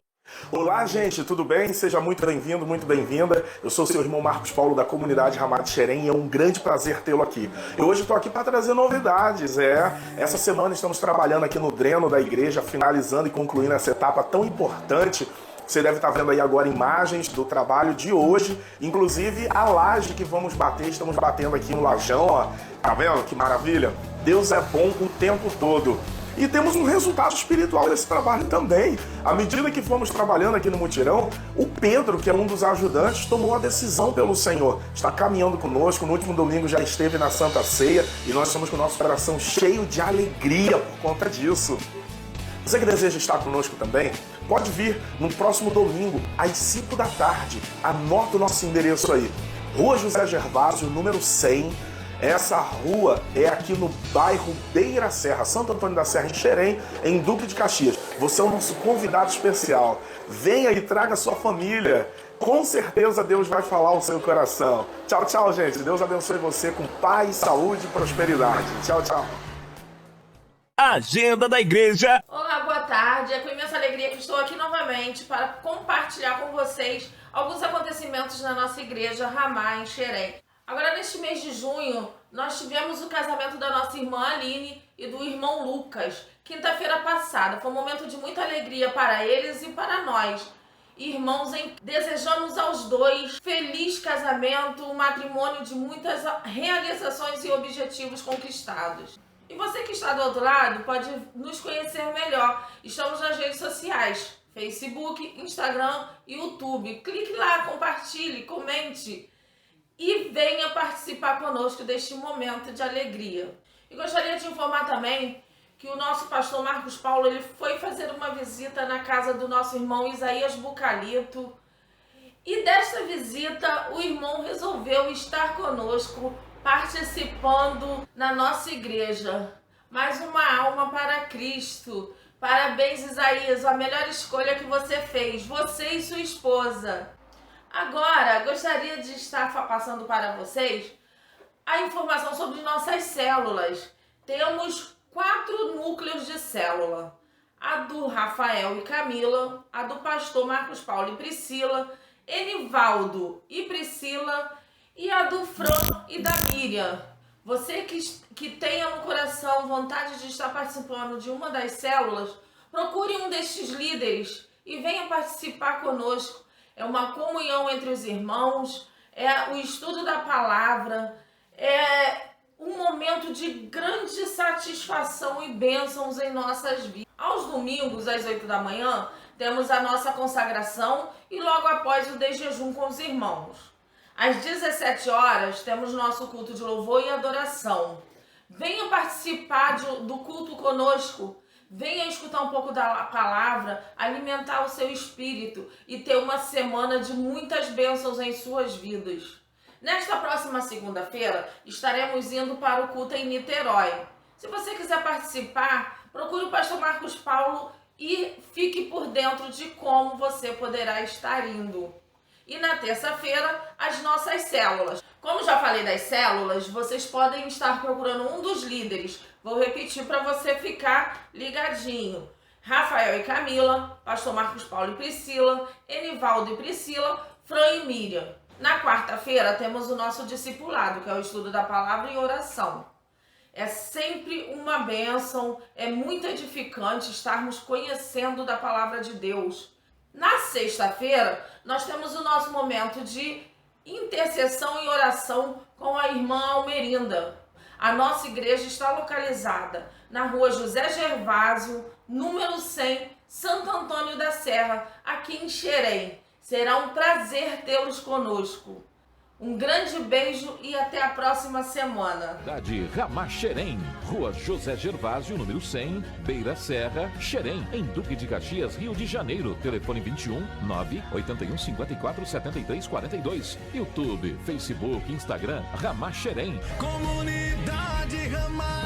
Olá, gente, tudo bem? Seja muito bem-vindo, muito bem-vinda. Eu sou o seu irmão Marcos Paulo, da comunidade Ramá de Xerém, e é um grande prazer tê-lo aqui. E hoje estou aqui para trazer novidades. Essa semana estamos trabalhando aqui no dreno da igreja, finalizando e concluindo essa etapa tão importante. Você deve estar vendo aí agora imagens do trabalho de hoje, inclusive a laje que vamos bater, estamos batendo aqui no lajão, ó. Tá vendo que maravilha? Deus é bom o tempo todo. E temos um resultado espiritual desse trabalho também. À medida que fomos trabalhando aqui no mutirão, o Pedro, que é um dos ajudantes, tomou a decisão pelo Senhor. Está caminhando conosco, no último domingo já esteve na Santa Ceia, e nós estamos com o nosso coração cheio de alegria por conta disso. Você que deseja estar conosco também, pode vir no próximo domingo, às 5 da tarde. Anota o nosso endereço aí. Rua José Gervásio, número 100. Essa rua é aqui no bairro Beira Serra, Santo Antônio da Serra, em Xerém, em Duque de Caxias. Você é o nosso convidado especial. Venha e traga sua família. Com certeza Deus vai falar ao seu coração. Tchau, tchau, gente. Deus abençoe você com paz, saúde e prosperidade. Tchau, tchau. Agenda da igreja. Olá, boa tarde. É com imensa alegria que estou aqui novamente para compartilhar com vocês alguns acontecimentos na nossa igreja Ramá, em Xerém. Agora, neste mês de junho, nós tivemos o casamento da nossa irmã Aline e do irmão Lucas, quinta-feira passada. Foi um momento de muita alegria para eles e para nós. Irmãos, desejamos aos dois feliz casamento, um matrimônio de muitas realizações e objetivos conquistados. E você que está do outro lado pode nos conhecer melhor. Estamos nas redes sociais, Facebook, Instagram e YouTube. Clique lá, compartilhe, comente e venha participar conosco deste momento de alegria. E gostaria de informar também que o nosso pastor Marcos Paulo ele foi fazer uma visita na casa do nosso irmão Isaías Bucalito, E desta visita, o irmão resolveu estar conosco, participando na nossa igreja. Mais uma alma para Cristo. Parabéns, Isaías, a melhor escolha que você fez, você e sua esposa. Agora, gostaria de estar passando para vocês a informação sobre nossas células. Temos 4 núcleos de célula. A do Rafael e Camila, a do pastor Marcos Paulo e Priscila, Enivaldo e Priscila e a do Fran e da Miriam. Você que tenha no coração vontade de estar participando de uma das células, procure um destes líderes e venha participar conosco. É uma comunhão entre os irmãos, é o estudo da palavra, é um momento de grande satisfação e bênçãos em nossas vidas. Aos domingos, às 8 da manhã, temos a nossa consagração e logo após o desjejum com os irmãos. Às 17 horas, temos nosso culto de louvor e adoração. Venha participar do culto conosco. Venha escutar um pouco da palavra, alimentar o seu espírito e ter uma semana de muitas bênçãos em suas vidas. Nesta próxima segunda-feira, estaremos indo para o culto em Niterói. Se você quiser participar, procure o pastor Marcos Paulo e fique por dentro de como você poderá estar indo. E na terça-feira, as nossas células. Como já falei das células, vocês podem estar procurando um dos líderes. Vou repetir para você ficar ligadinho. Rafael e Camila, pastor Marcos Paulo e Priscila, Enivaldo e Priscila, Fran e Miriam. Na quarta-feira, temos o nosso discipulado, que é o estudo da palavra e oração. É sempre uma bênção, é muito edificante estarmos conhecendo da palavra de Deus. Na sexta-feira, nós temos o nosso momento de intercessão e oração com a irmã Almerinda. A nossa igreja está localizada na rua José Gervásio, número 100, Santo Antônio da Serra, aqui em Xerém. Será um prazer tê-los conosco. Um grande beijo e até a próxima semana. Cidade Ramá Xerém, Rua José Gervásio, número 100, Beira Serra, Xerém, em Duque de Caxias, Rio de Janeiro. Telefone 21 981 54 73 42. YouTube, Facebook, Instagram, Ramá Xerém. Comunidade Ramá.